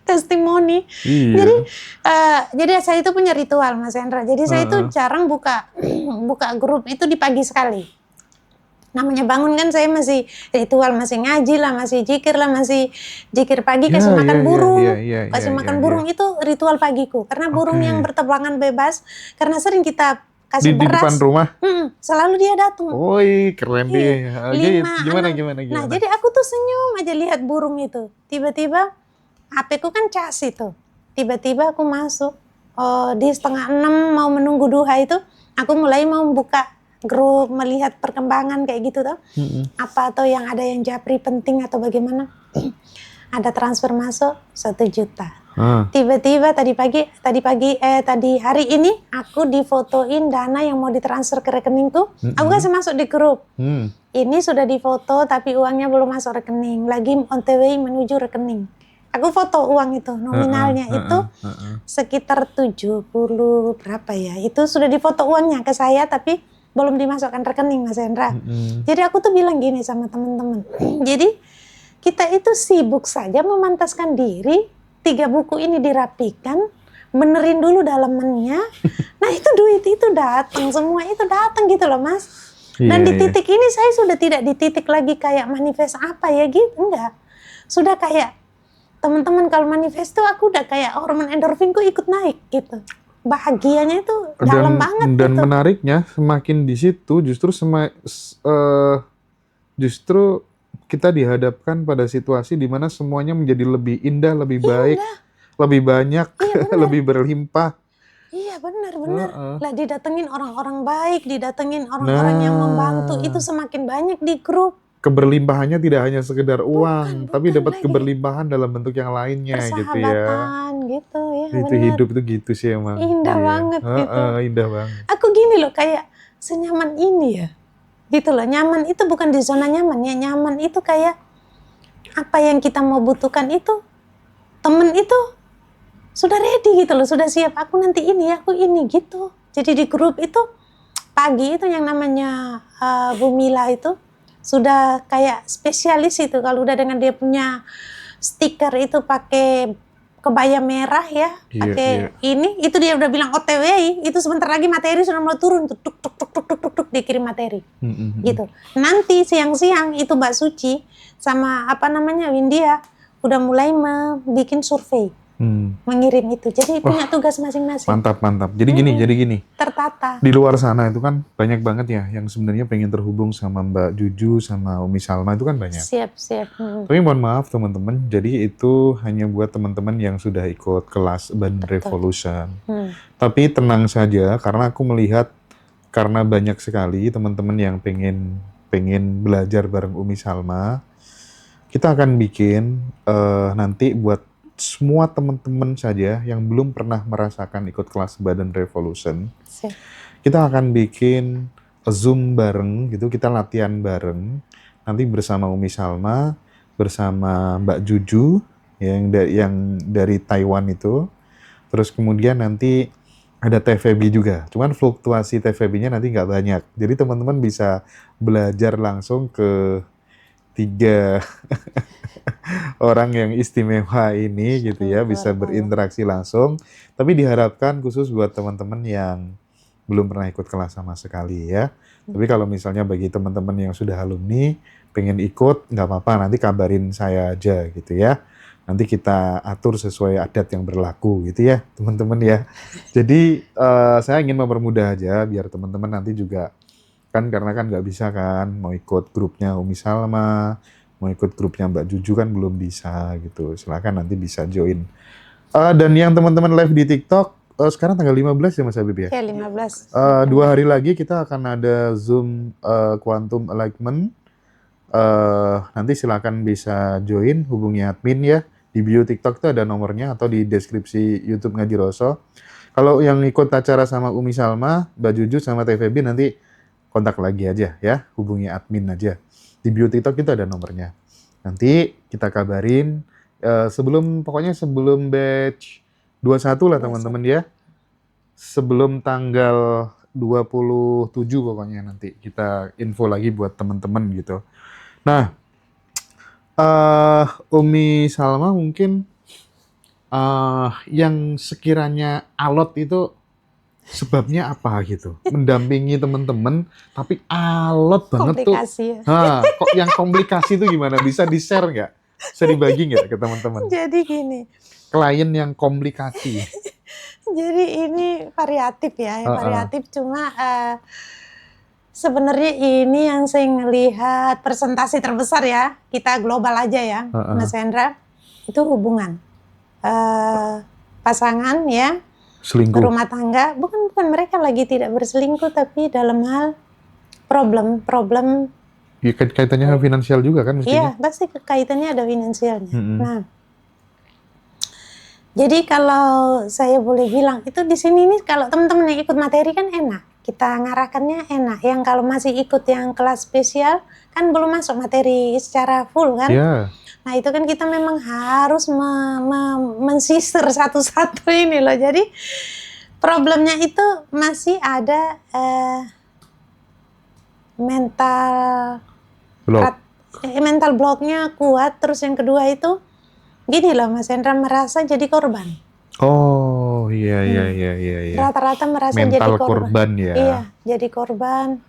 Testimoni. Jadi, Iya. jadi saya itu punya ritual Mas Hendra. Jadi saya itu Heeh. jarang buka grup itu di pagi sekali. Namanya bangun kan saya masih ritual, masih ngaji lah, masih zikir lah, masih zikir pagi, Ya, kasih makan burung. ya, Kasih makan burung itu ritual pagiku. Karena burung yang Oke. berterbangan bebas, karena sering kita Di kasih depan beras, rumah. selalu dia datang. Woi, keren deh. Iya, Oke, 5, gimana 6. gimana Nah, gimana? jadi aku tuh senyum aja lihat burung itu. Tiba-tiba HP ku kan cas itu. Tiba-tiba aku masuk di 5:30 mau menunggu duha itu, aku mulai mau buka grup, melihat perkembangan kayak gitu tuh. Apa atau yang ada yang japri penting atau bagaimana. Ada transfer masuk 1 juta. Tiba-tiba tadi hari ini aku difotoin dana yang mau ditransfer ke rekeningku. Aku kasih masuk di grup. Ini sudah difoto tapi uangnya belum masuk rekening. Lagi on the way menuju rekening. Aku foto uang itu, nominalnya itu sekitar 70 berapa ya. Itu sudah difoto uangnya ke saya tapi belum dimasukkan rekening Mas Hendra. Jadi aku tuh bilang gini sama teman-teman. Jadi kita itu sibuk saja memantaskan diri, 3 buku ini dirapikan, benerin dulu dalamannya. Nah itu duit itu datang, semua itu datang gitu loh Mas. Dan di titik ini saya sudah tidak di titik lagi kayak manifest apa ya gitu, enggak. Sudah kayak teman-teman kalau manifest tuh aku udah kayak hormon endorfinku ikut naik gitu. Bahagianya itu dalam banget dan gitu. menariknya semakin di situ justru kita dihadapkan pada situasi di mana semuanya menjadi lebih indah, lebih baik, lebih banyak, lebih berlimpah. Iya benar. Lah didatengin orang-orang baik, didatengin orang-orang yang membantu itu semakin banyak di grup. Keberlimpahannya tidak hanya sekedar uang, tapi dapat lagi. keberlimpahan dalam bentuk yang lainnya gitu ya. Persahabatan gitu ya. Itu Benar. hidup tuh gitu sih emang. Indah banget gitu. Indah banget. Aku gini loh kayak senyaman ini ya. Gitu loh, nyaman itu bukan di zona nyaman ya. Nyaman itu kayak apa yang kita mau butuhkan itu temen itu sudah ready gitu loh, sudah siap. Aku nanti ini, aku ini gitu. Jadi di grup itu pagi itu yang namanya Bu Mila itu sudah kayak spesialis itu kalau udah dengan dia punya stiker itu pakai kebaya merah ya, pakai ini itu dia udah bilang OTW, itu sebentar lagi materi sudah mulai turun tuh, tuk dikirim materi. Gitu. Nanti siang-siang itu Mbak Suci sama apa namanya Windia udah mulai bikin survei. Mengirim itu. Jadi punya tugas masing-masing. Mantap. Jadi gini. Tertata. Di luar sana itu kan banyak banget ya yang sebenarnya pengen terhubung sama Mbak Juju sama Umi Salma itu kan banyak. Siap. Tapi mohon maaf teman-teman, jadi itu hanya buat teman-teman yang sudah ikut kelas Badan Revolution. Tapi tenang saja karena aku melihat karena banyak sekali teman-teman yang pengen belajar bareng Umi Salma. Kita akan bikin nanti buat semua teman-teman saja yang belum pernah merasakan ikut kelas Badan Revolution, kita akan bikin Zoom bareng gitu, kita latihan bareng nanti bersama Umi Salma, bersama Mbak Juju yang dari Taiwan itu, terus kemudian nanti ada TVB juga, cuman fluktuasi TVB-nya nanti nggak banyak, jadi teman-teman bisa belajar langsung ke 3 orang yang istimewa ini gitu ya, bisa berinteraksi langsung. Tapi diharapkan khusus buat teman-teman yang belum pernah ikut kelas sama sekali ya. Tapi kalau misalnya bagi teman-teman yang sudah alumni pengen ikut, nggak apa-apa, nanti kabarin saya aja gitu ya. Nanti kita atur sesuai adat yang berlaku gitu ya teman-teman ya. Jadi saya ingin mempermudah aja biar teman-teman nanti juga kan, karena kan nggak bisa kan mau ikut grupnya Umi Salma, mau ikut grupnya Mbak Juju kan belum bisa gitu. Silakan nanti bisa join. Dan yang teman-teman live di TikTok sekarang tanggal 15 ya Mas Habib ya? Ya 15. 2 hari lagi kita akan ada Zoom Quantum Alignment. Nanti silakan bisa join, hubungi admin ya. Di bio TikTok itu ada nomornya atau di deskripsi YouTube Ngaji Roso. Kalau yang ikut acara sama Umi Salma, Mbak Juju sama TVB nanti kontak lagi aja ya, hubungi admin aja. Di bio TikTok itu ada nomornya. Nanti kita kabarin Pokoknya sebelum batch 21 lah teman-teman ya. Sebelum tanggal 27 pokoknya nanti kita info lagi buat teman-teman gitu. Nah, Umi Salma mungkin yang sekiranya alot itu sebabnya apa gitu? Mendampingi teman-teman tapi alot banget tuh. Komplikasi ya. Kok yang komplikasi itu gimana? Bisa di-share nggak? Bisa dibagi nggak ke teman-teman? Jadi gini, Klien yang komplikasi. jadi ini variatif ya, variatif cuma sebenarnya ini yang saya ngelihat presentasi terbesar ya, kita global aja ya, Mas Hendra, itu hubungan pasangan ya, Selingkuh. rumah tangga, bukan mereka lagi tidak berselingkuh tapi dalam hal problem Ya, kaitannya sama finansial juga kan mestinya? iya, pasti kaitannya ada finansialnya. Nah, jadi kalau saya boleh bilang itu di sini nih kalau teman-teman yang ikut materi kan enak, kita ngarahkannya enak. Yang kalau masih ikut yang kelas spesial kan belum masuk materi secara full kan? Iya. Nah itu kan kita memang harus mensisir satu-satu ini loh. Jadi problemnya itu masih ada mental blocknya kuat. Terus yang kedua itu gini loh Mas Hendra, merasa jadi korban. Oh iya. Rata-rata merasa mental jadi korban ya. Iya, jadi korban.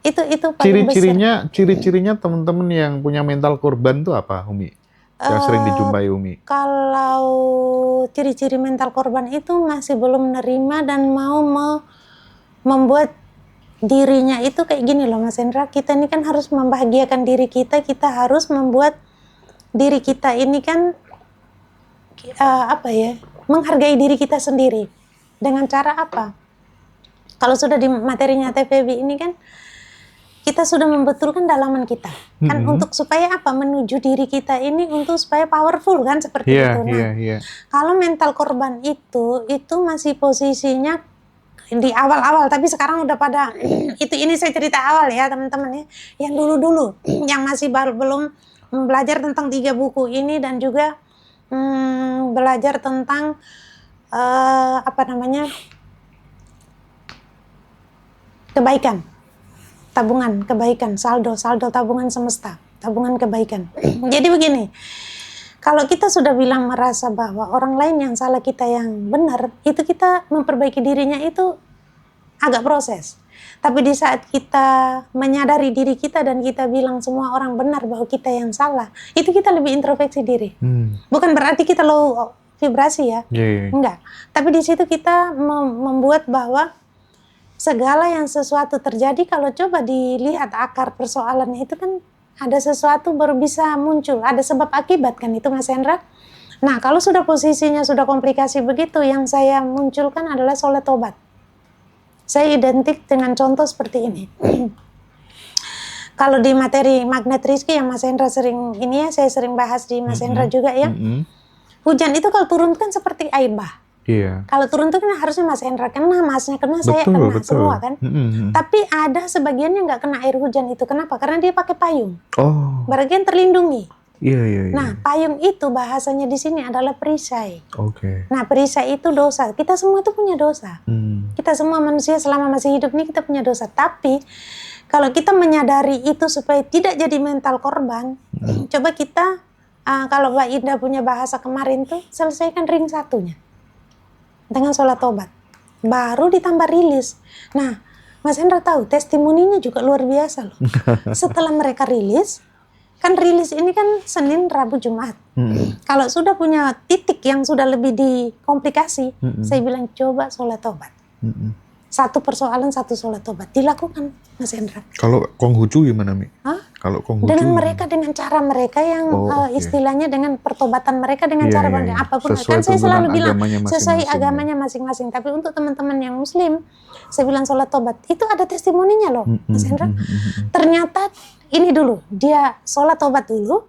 Itu paling besar. Ciri-cirinya teman-teman yang punya mental korban tuh apa, Umi? Yang sering dijumpai Umi. Kalau ciri-ciri mental korban itu masih belum menerima dan mau membuat dirinya itu kayak gini loh Mas Hendra. Kita ini kan harus membahagiakan diri kita. Kita harus membuat diri kita ini kan menghargai diri kita sendiri. Dengan cara apa? Kalau sudah di materinya TVB ini kan kita sudah membetulkan dalaman kita. Kan untuk supaya apa? Menuju diri kita ini untuk supaya powerful kan seperti itu. Nah, kalau mental korban itu masih posisinya di awal-awal, tapi sekarang udah pada ini saya cerita awal ya teman-teman ya. Yang dulu-dulu yang masih belum belajar tentang 3 buku ini dan juga belajar tentang kebaikan, tabungan kebaikan, saldo tabungan semesta, tabungan kebaikan. Jadi begini, kalau kita sudah bilang merasa bahwa orang lain yang salah, kita yang benar, itu kita memperbaiki dirinya itu agak proses. Tapi di saat kita menyadari diri kita dan kita bilang semua orang benar bahwa kita yang salah, itu kita lebih introspeksi diri. Bukan berarti kita low vibrasi ya, enggak. Tapi di situ kita membuat bahwa segala yang sesuatu terjadi, kalau coba dilihat akar persoalannya itu kan ada sesuatu baru bisa muncul, ada sebab akibat kan itu Mas Hendra. Nah kalau sudah posisinya sudah komplikasi begitu, yang saya munculkan adalah sholat tobat. Saya identik dengan contoh seperti ini. Kalau di materi magnet rizki yang Mas Hendra sering ini ya, saya sering bahas di Mas Hendra juga ya. Hujan itu kalau turun kan seperti air bah. Iya. Kalau turun itu kan harusnya Mas Hendra kena, Masnya kena, saya kena, semua kan. Tapi ada sebagian yang nggak kena air hujan itu. Kenapa? Karena dia pakai payung. Oh. Bagian terlindungi. Iya. Nah, payung itu bahasanya di sini adalah perisai. Oke. Nah, perisai itu dosa. Kita semua itu punya dosa. Kita semua manusia selama masih hidup ini kita punya dosa. Tapi kalau kita menyadari itu supaya tidak jadi mental korban, coba kita kalau Mbak Indah punya bahasa kemarin tuh selesaikan ring satunya dengan sholat tobat. Baru ditambah rilis. Nah, Mas Hendra tahu testimoninya juga luar biasa loh. Setelah mereka rilis. Kan rilis ini kan Senin, Rabu, Jumat. Kalau sudah punya titik yang sudah lebih dikomplikasi, saya bilang coba sholat tobat. Satu persoalan, satu sholat tobat. Dilakukan, Mas Hendra. Kalau Konghucu gimana, Mi? Kalau Konghucu dengan mereka, dengan cara mereka yang istilahnya dengan pertobatan mereka, dengan cara apapun. Kan saya selalu bilang, sesuai agamanya masing-masing. Tapi untuk teman-teman yang Muslim, saya bilang sholat tobat. Itu ada testimoninya loh, Mas Hendra. Ternyata ini dulu, dia sholat tobat dulu,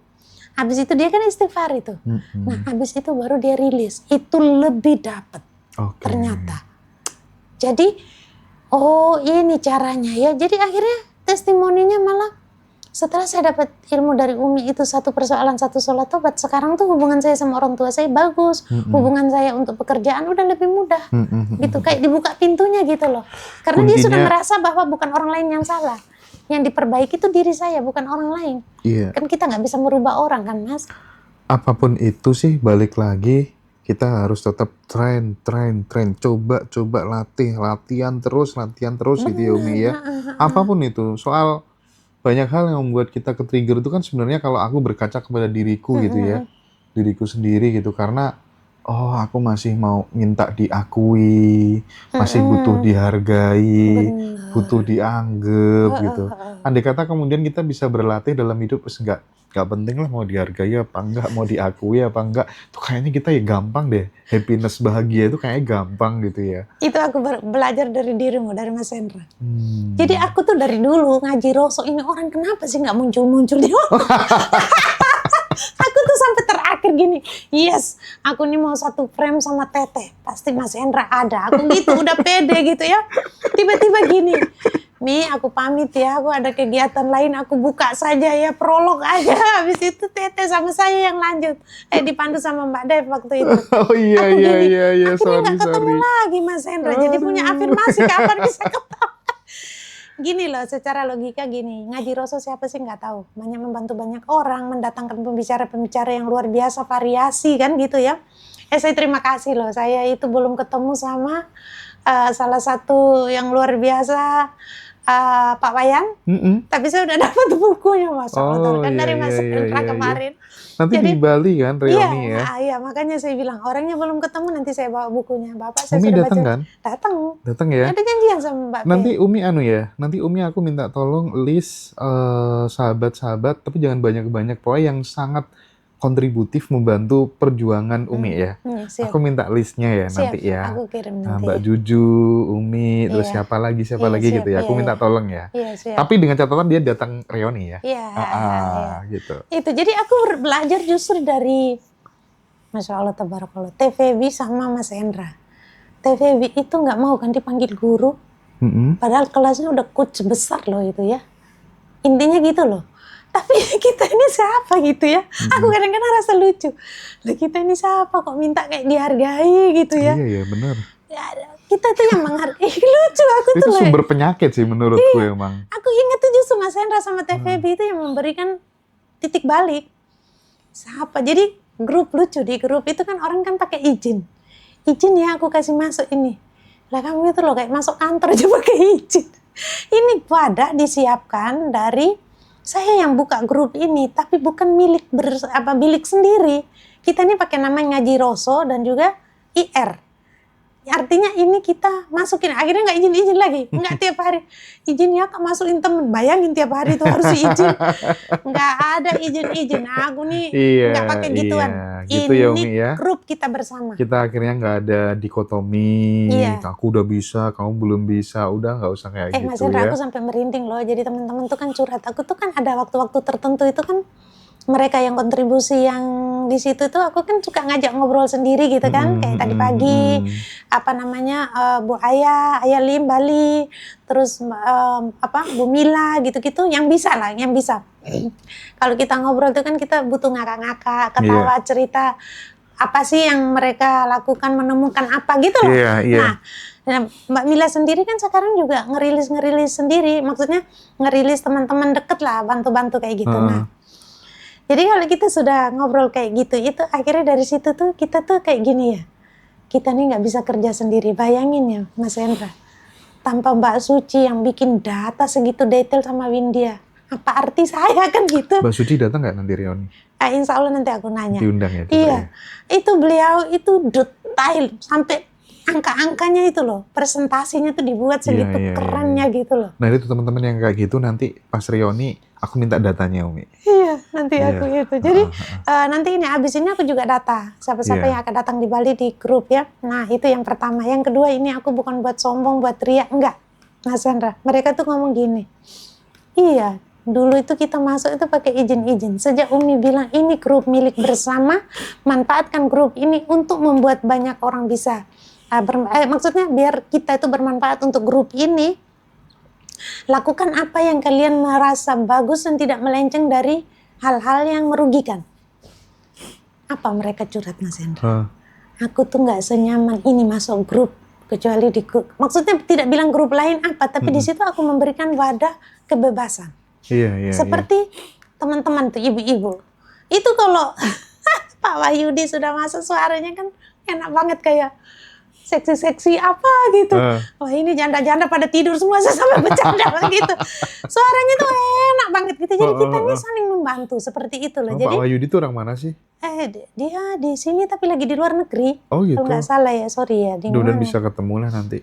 habis itu dia kan istighfar itu. Nah, habis itu baru dia rilis. Itu lebih dapat ternyata. Jadi, oh ini caranya ya. Jadi akhirnya testimoninya malah Setelah saya dapat ilmu dari Umi itu satu persoalan satu sholat tobat, sekarang tuh hubungan saya sama orang tua saya bagus, hubungan saya untuk pekerjaan udah lebih mudah, gitu, kayak dibuka pintunya gitu loh, karena dia sudah merasa bahwa bukan orang lain yang salah, yang diperbaiki itu diri saya bukan orang lain. Iya. Kan kita nggak bisa merubah orang kan Mas. Apapun itu sih balik lagi kita harus tetap train, coba latihan terus gitu ya Umi ya. Apapun itu, soal banyak hal yang membuat kita ke-trigger itu kan sebenarnya kalau aku berkaca kepada diriku gitu ya. Diriku sendiri gitu, karena oh aku masih mau minta diakui, masih butuh dihargai, butuh dianggap gitu. Andai kata kemudian kita bisa berlatih dalam hidup, nggak penting lah mau dihargai apa enggak, mau diakui apa enggak, tuh kayaknya kita ya gampang deh, happiness bahagia itu kayaknya gampang gitu ya. Itu aku belajar dari dirimu, dari Mas Hendra. Jadi aku tuh dari dulu ngaji Roso, ini orang kenapa sih nggak muncul di aku tuh sampai terakhir gini, yes, aku nih mau satu frame sama Teteh, pasti Mas Hendra ada, aku gitu udah pede gitu ya. Tiba-tiba gini, Mi aku pamit ya, aku ada kegiatan lain, aku buka saja ya, prolog aja, habis itu Teteh sama saya yang lanjut, dipandu sama Mbak Dev waktu itu. Oh iya, akhirnya nggak ketemu lagi Mas Hendra, jadi punya afirmasi kapan bisa ketemu. Gini loh, secara logika gini, ngaji Roso siapa sih nggak tahu, banyak membantu banyak orang, mendatangkan pembicara-pembicara yang luar biasa, variasi kan gitu ya. Saya terima kasih loh, saya itu belum ketemu sama salah satu yang luar biasa, Pak Wayan, tapi saya udah dapat bukunya Mas kan dari Mas Hendra kemarin. Nanti jadi, di Bali kan reuni ya? Iya, makanya saya bilang orangnya belum ketemu, nanti saya bawa bukunya. Bapak saya Umi sudah datang baca. Kan? Datang ya? Ada janjian sama Mbak. Nanti Umi nanti Umi aku minta tolong list sahabat-sahabat, tapi jangan banyak-banyak, pokoknya yang sangat kontributif membantu perjuangan Umi ya. Siap. Aku minta listnya ya siap, nanti ya. Aku kirim nanti. Nah, Mbak Juju, Umi, terus siapa lagi siap, gitu ya. Aku minta tolong ya. Tapi dengan catatan dia datang reuni ya. Gitu. Itu jadi aku belajar justru dari Masya Allah tabarakallah, TVB sama Mas Hendra. TVB itu nggak mau kan dipanggil guru, padahal kelasnya udah coach besar loh itu ya. Intinya gitu loh. Tapi kita ini siapa gitu ya? Aku kadang-kadang rasa lucu. Lah kita ini siapa kok minta kayak dihargai gitu ya? Iya benar. Ya, kita tuh yang menghargai. Lucu aku itu tuh. Itu sumber penyakit sih menurutku emang. Aku ingat tuh justru Mas Hendra sama TVB itu yang memberikan titik balik. Siapa? Jadi grup lucu, di grup itu kan orang kan pakai izin. Izin ya aku kasih masuk ini. Lah kamu itu loh kayak masuk kantor aja pakai izin. Ini wadah disiapkan dari saya yang buka grup ini, tapi bukan milik sendiri. Kita ini pakai nama Ngaji Roso dan juga IR. Artinya ini kita masukin, akhirnya nggak izin lagi, nggak tiap hari. Izin ya Kak, masukin temen, bayangin tiap hari itu harus izin. Nggak ada izin. Aku nih nggak pakai gituan. Gitu ini ya, Umi, ya. Grup kita bersama. Kita akhirnya nggak ada dikotomi, aku udah bisa, kamu belum bisa, udah nggak usah kayak gitu Mas Hendra, ya. aku sampai merinding loh, jadi teman-teman tuh kan curhat. Aku tuh kan ada waktu-waktu tertentu itu kan, mereka yang kontribusi yang di situ tuh aku kan suka ngajak ngobrol sendiri gitu kan, kayak tadi pagi Bu Ayah Lim Bali, terus Bu Mila gitu-gitu, yang bisa. Kalau kita ngobrol tuh kan kita butuh ngakak-ngakak, ketawa, cerita apa sih yang mereka lakukan, menemukan apa gitu loh. Nah, Mbak Mila sendiri kan sekarang juga ngerilis sendiri, maksudnya ngerilis teman-teman deket lah, bantu-bantu kayak gitu. Nah, jadi kalau kita sudah ngobrol kayak gitu, itu akhirnya dari situ tuh kita tuh kayak gini ya. Kita nih nggak bisa kerja sendiri. Bayangin ya Mas Hendra, tanpa Mbak Suci yang bikin data segitu detail sama Windia. Apa arti saya kan gitu. Mbak Suci datang nggak nanti reuni? Insya Allah nanti aku nanya. Diundang ya? Iya, itu beliau itu detail sampai angka-angkanya itu loh, presentasinya tuh dibuat segitu kerennya gitu loh. Nah itu teman-teman yang kayak gitu nanti pas reuni aku minta datanya Umi. Iya, nanti aku itu. Jadi nanti ini abis ini aku juga data siapa-siapa yang akan datang di Bali di grup ya. Nah itu yang pertama. Yang kedua ini aku bukan buat sombong, buat riak, enggak. Mas Hendra, mereka tuh ngomong gini. Iya, dulu itu kita masuk itu pakai izin-izin. Sejak Umi bilang ini grup milik bersama, manfaatkan grup ini untuk membuat banyak orang bisa. Maksudnya biar kita itu bermanfaat untuk grup ini, lakukan apa yang kalian merasa bagus dan tidak melenceng dari hal-hal yang merugikan. Apa mereka curhat, Mas Hendra? Aku tuh nggak senyaman ini masuk grup, kecuali di grup. Maksudnya tidak bilang grup lain apa, tapi di situ aku memberikan wadah kebebasan. Iya. Seperti teman-teman tuh ibu-ibu. Itu kalau Pak Wahyudi sudah masuk suaranya kan enak banget kayak seksi-seksi apa gitu. Wah ini janda-janda pada tidur semua saya sampai bercanda begitu. Suaranya tuh enak banget gitu. Jadi kita ini saling membantu seperti itu loh. Jadi Pak Wahyudi itu orang mana sih? Dia di sini tapi lagi di luar negeri. Oh gitu. Kalau nggak salah ya, sorry ya. Mudah-mudahan bisa ketemu lah nanti.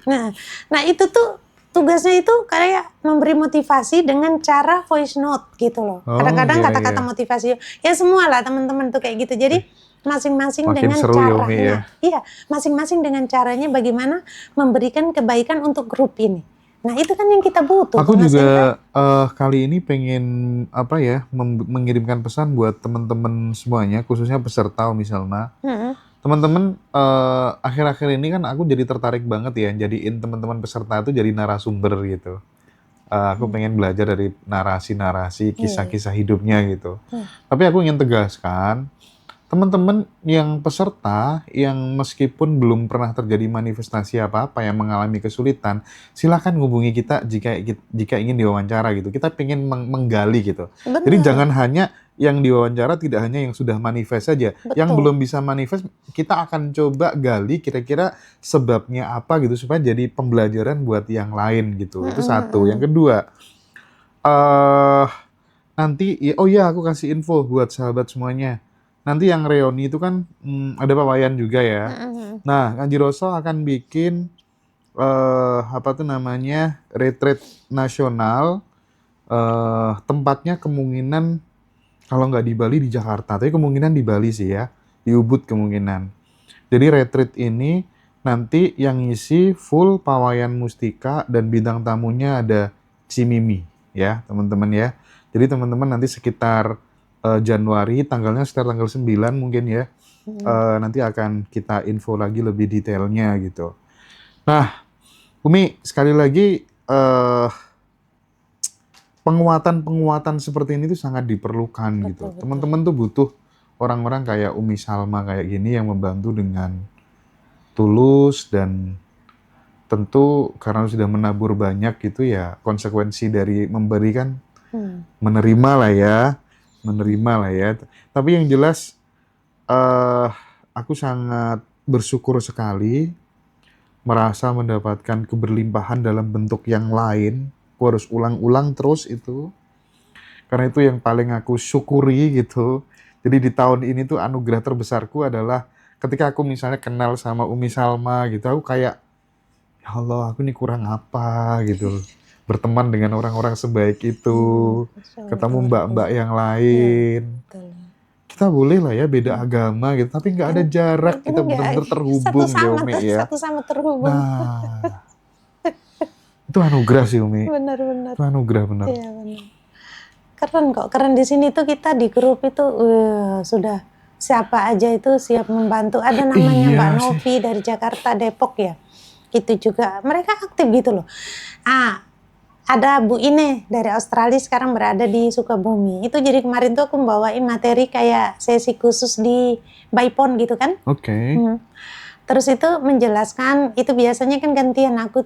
Nah itu tuh tugasnya itu kayak memberi motivasi dengan cara voice note gitu loh. Kadang-kadang kata-kata motivasi. Ya semua lah teman-teman tuh kayak gitu. Jadi masing-masing dengan caranya. Iya, masing-masing dengan caranya bagaimana memberikan kebaikan untuk grup ini. Nah, itu kan yang kita butuh. Aku juga kali ini pengen mengirimkan pesan buat teman-teman semuanya, khususnya peserta misalnya. Teman-teman, akhir-akhir ini kan aku jadi tertarik banget ya, jadiin teman-teman peserta itu jadi narasumber gitu. Aku pengen belajar dari narasi-narasi, kisah-kisah hidupnya gitu. Tapi aku ingin tegaskan, teman-teman yang peserta yang meskipun belum pernah terjadi manifestasi apa-apa yang mengalami kesulitan, silakan hubungi kita jika ingin diwawancara gitu. Kita pengen menggali gitu. Benar. Jadi jangan hanya yang diwawancara, tidak hanya yang sudah manifest saja. Betul. Yang belum bisa manifest, kita akan coba gali kira-kira sebabnya apa gitu supaya jadi pembelajaran buat yang lain gitu. Itu satu. Yang kedua, nanti aku kasih info buat sahabat semuanya. Nanti yang reuni itu kan ada Pak Wayan juga ya. Nah, Kanjiroso akan bikin retreat nasional. Tempatnya kemungkinan kalau nggak di Bali di Jakarta, tapi kemungkinan di Bali sih ya, di Ubud kemungkinan. Jadi retreat ini nanti yang ngisi full Pak Wayan Mustika dan bintang tamunya ada Cimimi ya teman-teman ya. Jadi teman-teman nanti sekitar Januari, tanggalnya sekitar tanggal 9 mungkin ya. Nanti akan kita info lagi lebih detailnya gitu. Nah, Umi, sekali lagi penguatan seperti ini tuh sangat diperlukan gitu. Teman-teman tuh butuh orang-orang kayak Umi Salma kayak gini yang membantu dengan tulus dan tentu karena sudah menabur banyak gitu ya, konsekuensi dari memberikan menerima lah ya. Tapi yang jelas aku sangat bersyukur sekali merasa mendapatkan keberlimpahan dalam bentuk yang lain. Aku harus ulang-ulang terus itu. Karena itu yang paling aku syukuri gitu. Jadi di tahun ini tuh anugerah terbesarku adalah ketika aku misalnya kenal sama Umi Salma gitu, aku kayak ya Allah, aku ini kurang apa gitu. Berteman dengan orang-orang sebaik itu, ketemu mbak-mbak yang lain. Kita boleh lah ya beda agama gitu, tapi nggak ada jarak, kita benar-benar terhubung ya Umi ya. Satu sama terhubung. Nah, itu anugerah sih Umi. Benar-benar. Itu anugerah benar. Iya benar. Keren kok, keren di sini tuh kita di grup itu sudah siapa aja itu siap membantu. Ada namanya Mbak Novi dari Jakarta, Depok ya. Itu juga mereka aktif gitu loh. Ada Bu Ine dari Australia sekarang berada di Sukabumi. Itu jadi kemarin tuh aku membawain materi kayak sesi khusus di Baipon gitu kan. Oke. Terus itu menjelaskan, itu biasanya kan gantian. Aku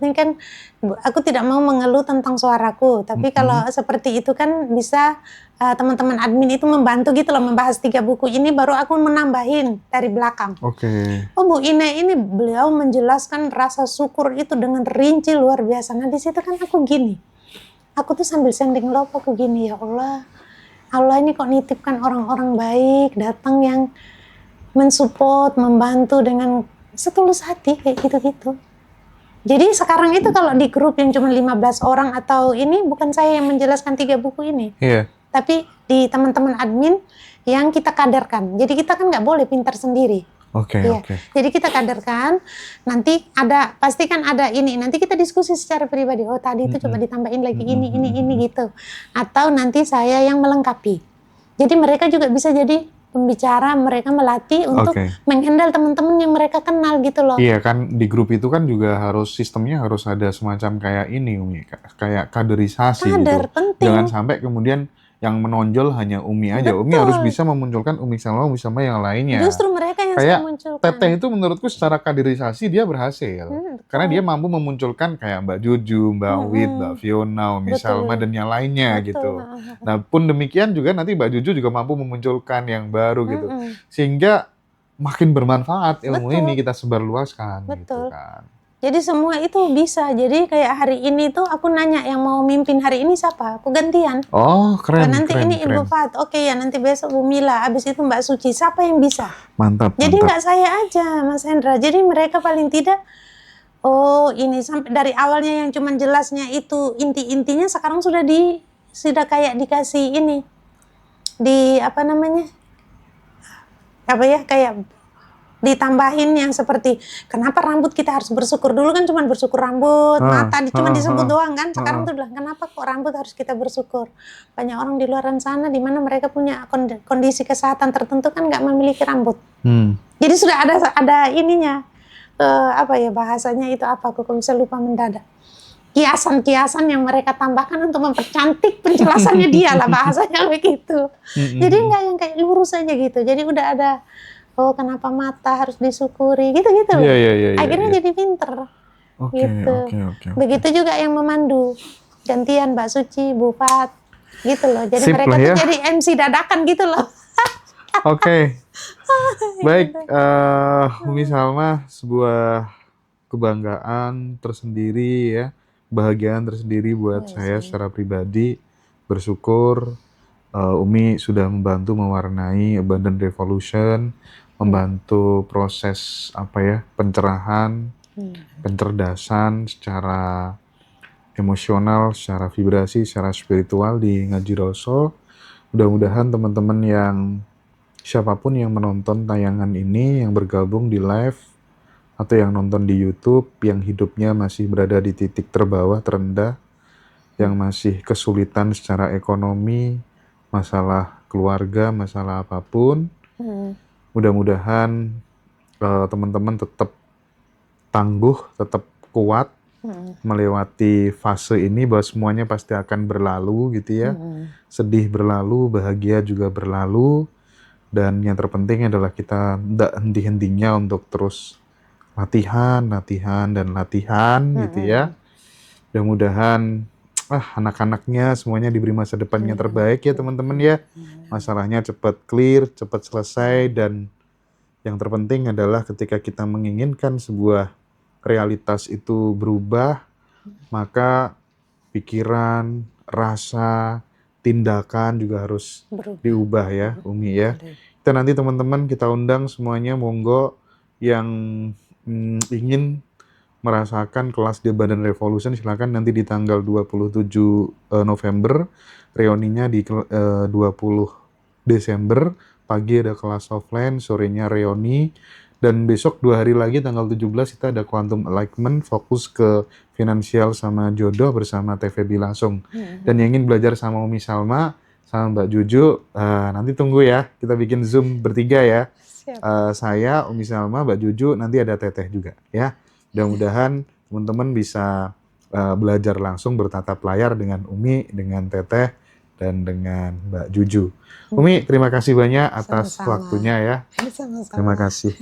tidak mau mengeluh tentang suaraku. Tapi kalau seperti itu kan bisa teman-teman admin itu membantu gitu loh. Membahas 3 buku ini baru aku menambahin dari belakang. Oke. Oh Bu Ine ini beliau menjelaskan rasa syukur itu dengan rinci luar biasa. Nah di situ kan aku gini. Aku tuh sambil sending love aku gini, ya Allah. Allah ini kok nitipkan orang-orang baik, datang yang mensupport, membantu dengan setulus hati kayak gitu-gitu. Jadi sekarang itu kalau di grup yang cuma 15 orang atau ini bukan saya yang menjelaskan 3 buku ini. Iya. Tapi di teman-teman admin yang kita kaderkan. Jadi kita kan nggak boleh pintar sendiri. Oke. Jadi kita kaderkan, nanti pasti kan ada ini, nanti kita diskusi secara pribadi. Oh tadi itu coba ditambahin lagi ini gitu. Atau nanti saya yang melengkapi. Jadi mereka juga bisa jadi pembicara, mereka melatih untuk Oke. menghandle teman-teman yang mereka kenal gitu loh. Iya kan di grup itu kan juga harus sistemnya harus ada semacam kayak ini Umi, kayak kaderisasi Kader gitu. Jangan penting, sampai kemudian yang menonjol hanya Umi aja. Umi harus betul. bisa memunculkan Umi sama yang lainnya. Justru mereka yang saya Kayak Teteh munculkan. itu menurutku secara kaderisasi dia berhasil. Karena dia Betul. mampu memunculkan kayak Mbak Juju, Mbak Wid, Mbak Mm-mm. Fiona, Umi Salma, Betul, dan yang lainnya betul. gitu. Nah pun demikian juga nanti Mbak Juju juga mampu memunculkan yang baru gitu. Mm-mm. Sehingga makin bermanfaat ilmu ini Betul, kita sebarluaskan gitu betul. kan. Jadi semua itu bisa. Jadi kayak hari ini tuh aku nanya yang mau mimpin hari ini siapa? Aku gantian. Oh Oh, keren, nanti keren, ini Ibu keren. Fat. Oke ya, nanti besok Bu Mila. Abis itu Mbak Suci. Siapa yang bisa? Mantap, Jadi mantap. nggak saya aja, Mas Hendra. Jadi mereka paling tidak, oh ini sampai dari awalnya yang cuman jelasnya itu inti-intinya sekarang sudah kayak dikasih ini di apa namanya? Apa ya kayak ditambahin yang seperti kenapa rambut kita harus bersyukur dulu kan cuma bersyukur rambut, mata cuma disebut doang kan. Sekarang tuh bilang kenapa kok rambut harus kita bersyukur. Banyak orang di luar sana di mana mereka punya kondisi kesehatan tertentu kan nggak memiliki rambut. Jadi sudah ada ininya apa ya bahasanya itu apa aku kok bisa lupa mendadak. Kiasan-kiasan yang mereka tambahkan untuk mempercantik penjelasannya dia lah bahasanya begitu. Jadi nggak yang kayak lurus aja gitu. Jadi udah ada oh kenapa mata harus disyukuri gitu-gitu. Iya, iya, iya, Akhirnya iya. jadi pinter Oke, gitu. oke. Begitu juga yang memandu. Gantian Mbak Suci, Bu Fat gitu loh. Jadi Sip mereka lah tuh ya. jadi MC dadakan gitu loh. Oke, baik. Umi Salma, sebuah kebanggaan tersendiri ya, kebahagiaan tersendiri buat saya secara pribadi. Bersyukur Umi sudah membantu mewarnai Abundant Revolution, membantu proses pencerahan, pencerdasan secara emosional, secara vibrasi, secara spiritual di Ngaji Roso. Mudah-mudahan teman-teman yang siapapun yang menonton tayangan ini, yang bergabung di live atau yang nonton di YouTube, yang hidupnya masih berada di titik terbawah, terendah, yang masih kesulitan secara ekonomi, masalah keluarga, masalah apapun, mudah-mudahan teman-teman tetap tangguh, tetap kuat, melewati fase ini bahwa semuanya pasti akan berlalu gitu ya. Sedih berlalu, bahagia juga berlalu, dan yang terpenting adalah kita tidak henti-hentinya untuk terus latihan gitu ya. Mudah-mudahan anak-anaknya semuanya diberi masa depannya terbaik ya teman-teman ya. Masalahnya cepat clear, cepat selesai, dan yang terpenting adalah ketika kita menginginkan sebuah realitas itu berubah, maka pikiran, rasa, tindakan juga harus diubah ya Umi ya. Kita nanti teman-teman kita undang semuanya, monggo yang ingin merasakan kelas di Abundant Revolution silakan nanti di tanggal 27 November, reuninya di 20 Desember, pagi ada kelas offline, sorenya reuni, dan besok 2 hari lagi tanggal 17 kita ada Quantum Enlightenment, fokus ke finansial sama jodoh bersama TVB langsung. Dan yang ingin belajar sama Umi Salma, sama Mbak Juju, nanti tunggu ya, kita bikin Zoom bertiga ya. Saya, Umi Salma, Mbak Juju, nanti ada Teteh juga ya. Mudah-mudahan teman-teman bisa belajar langsung bertatap layar dengan Umi, dengan Teteh, dan dengan Mbak Juju. Umi, terima kasih banyak atas Sama-sama. waktunya ya. Sama-sama. Terima kasih.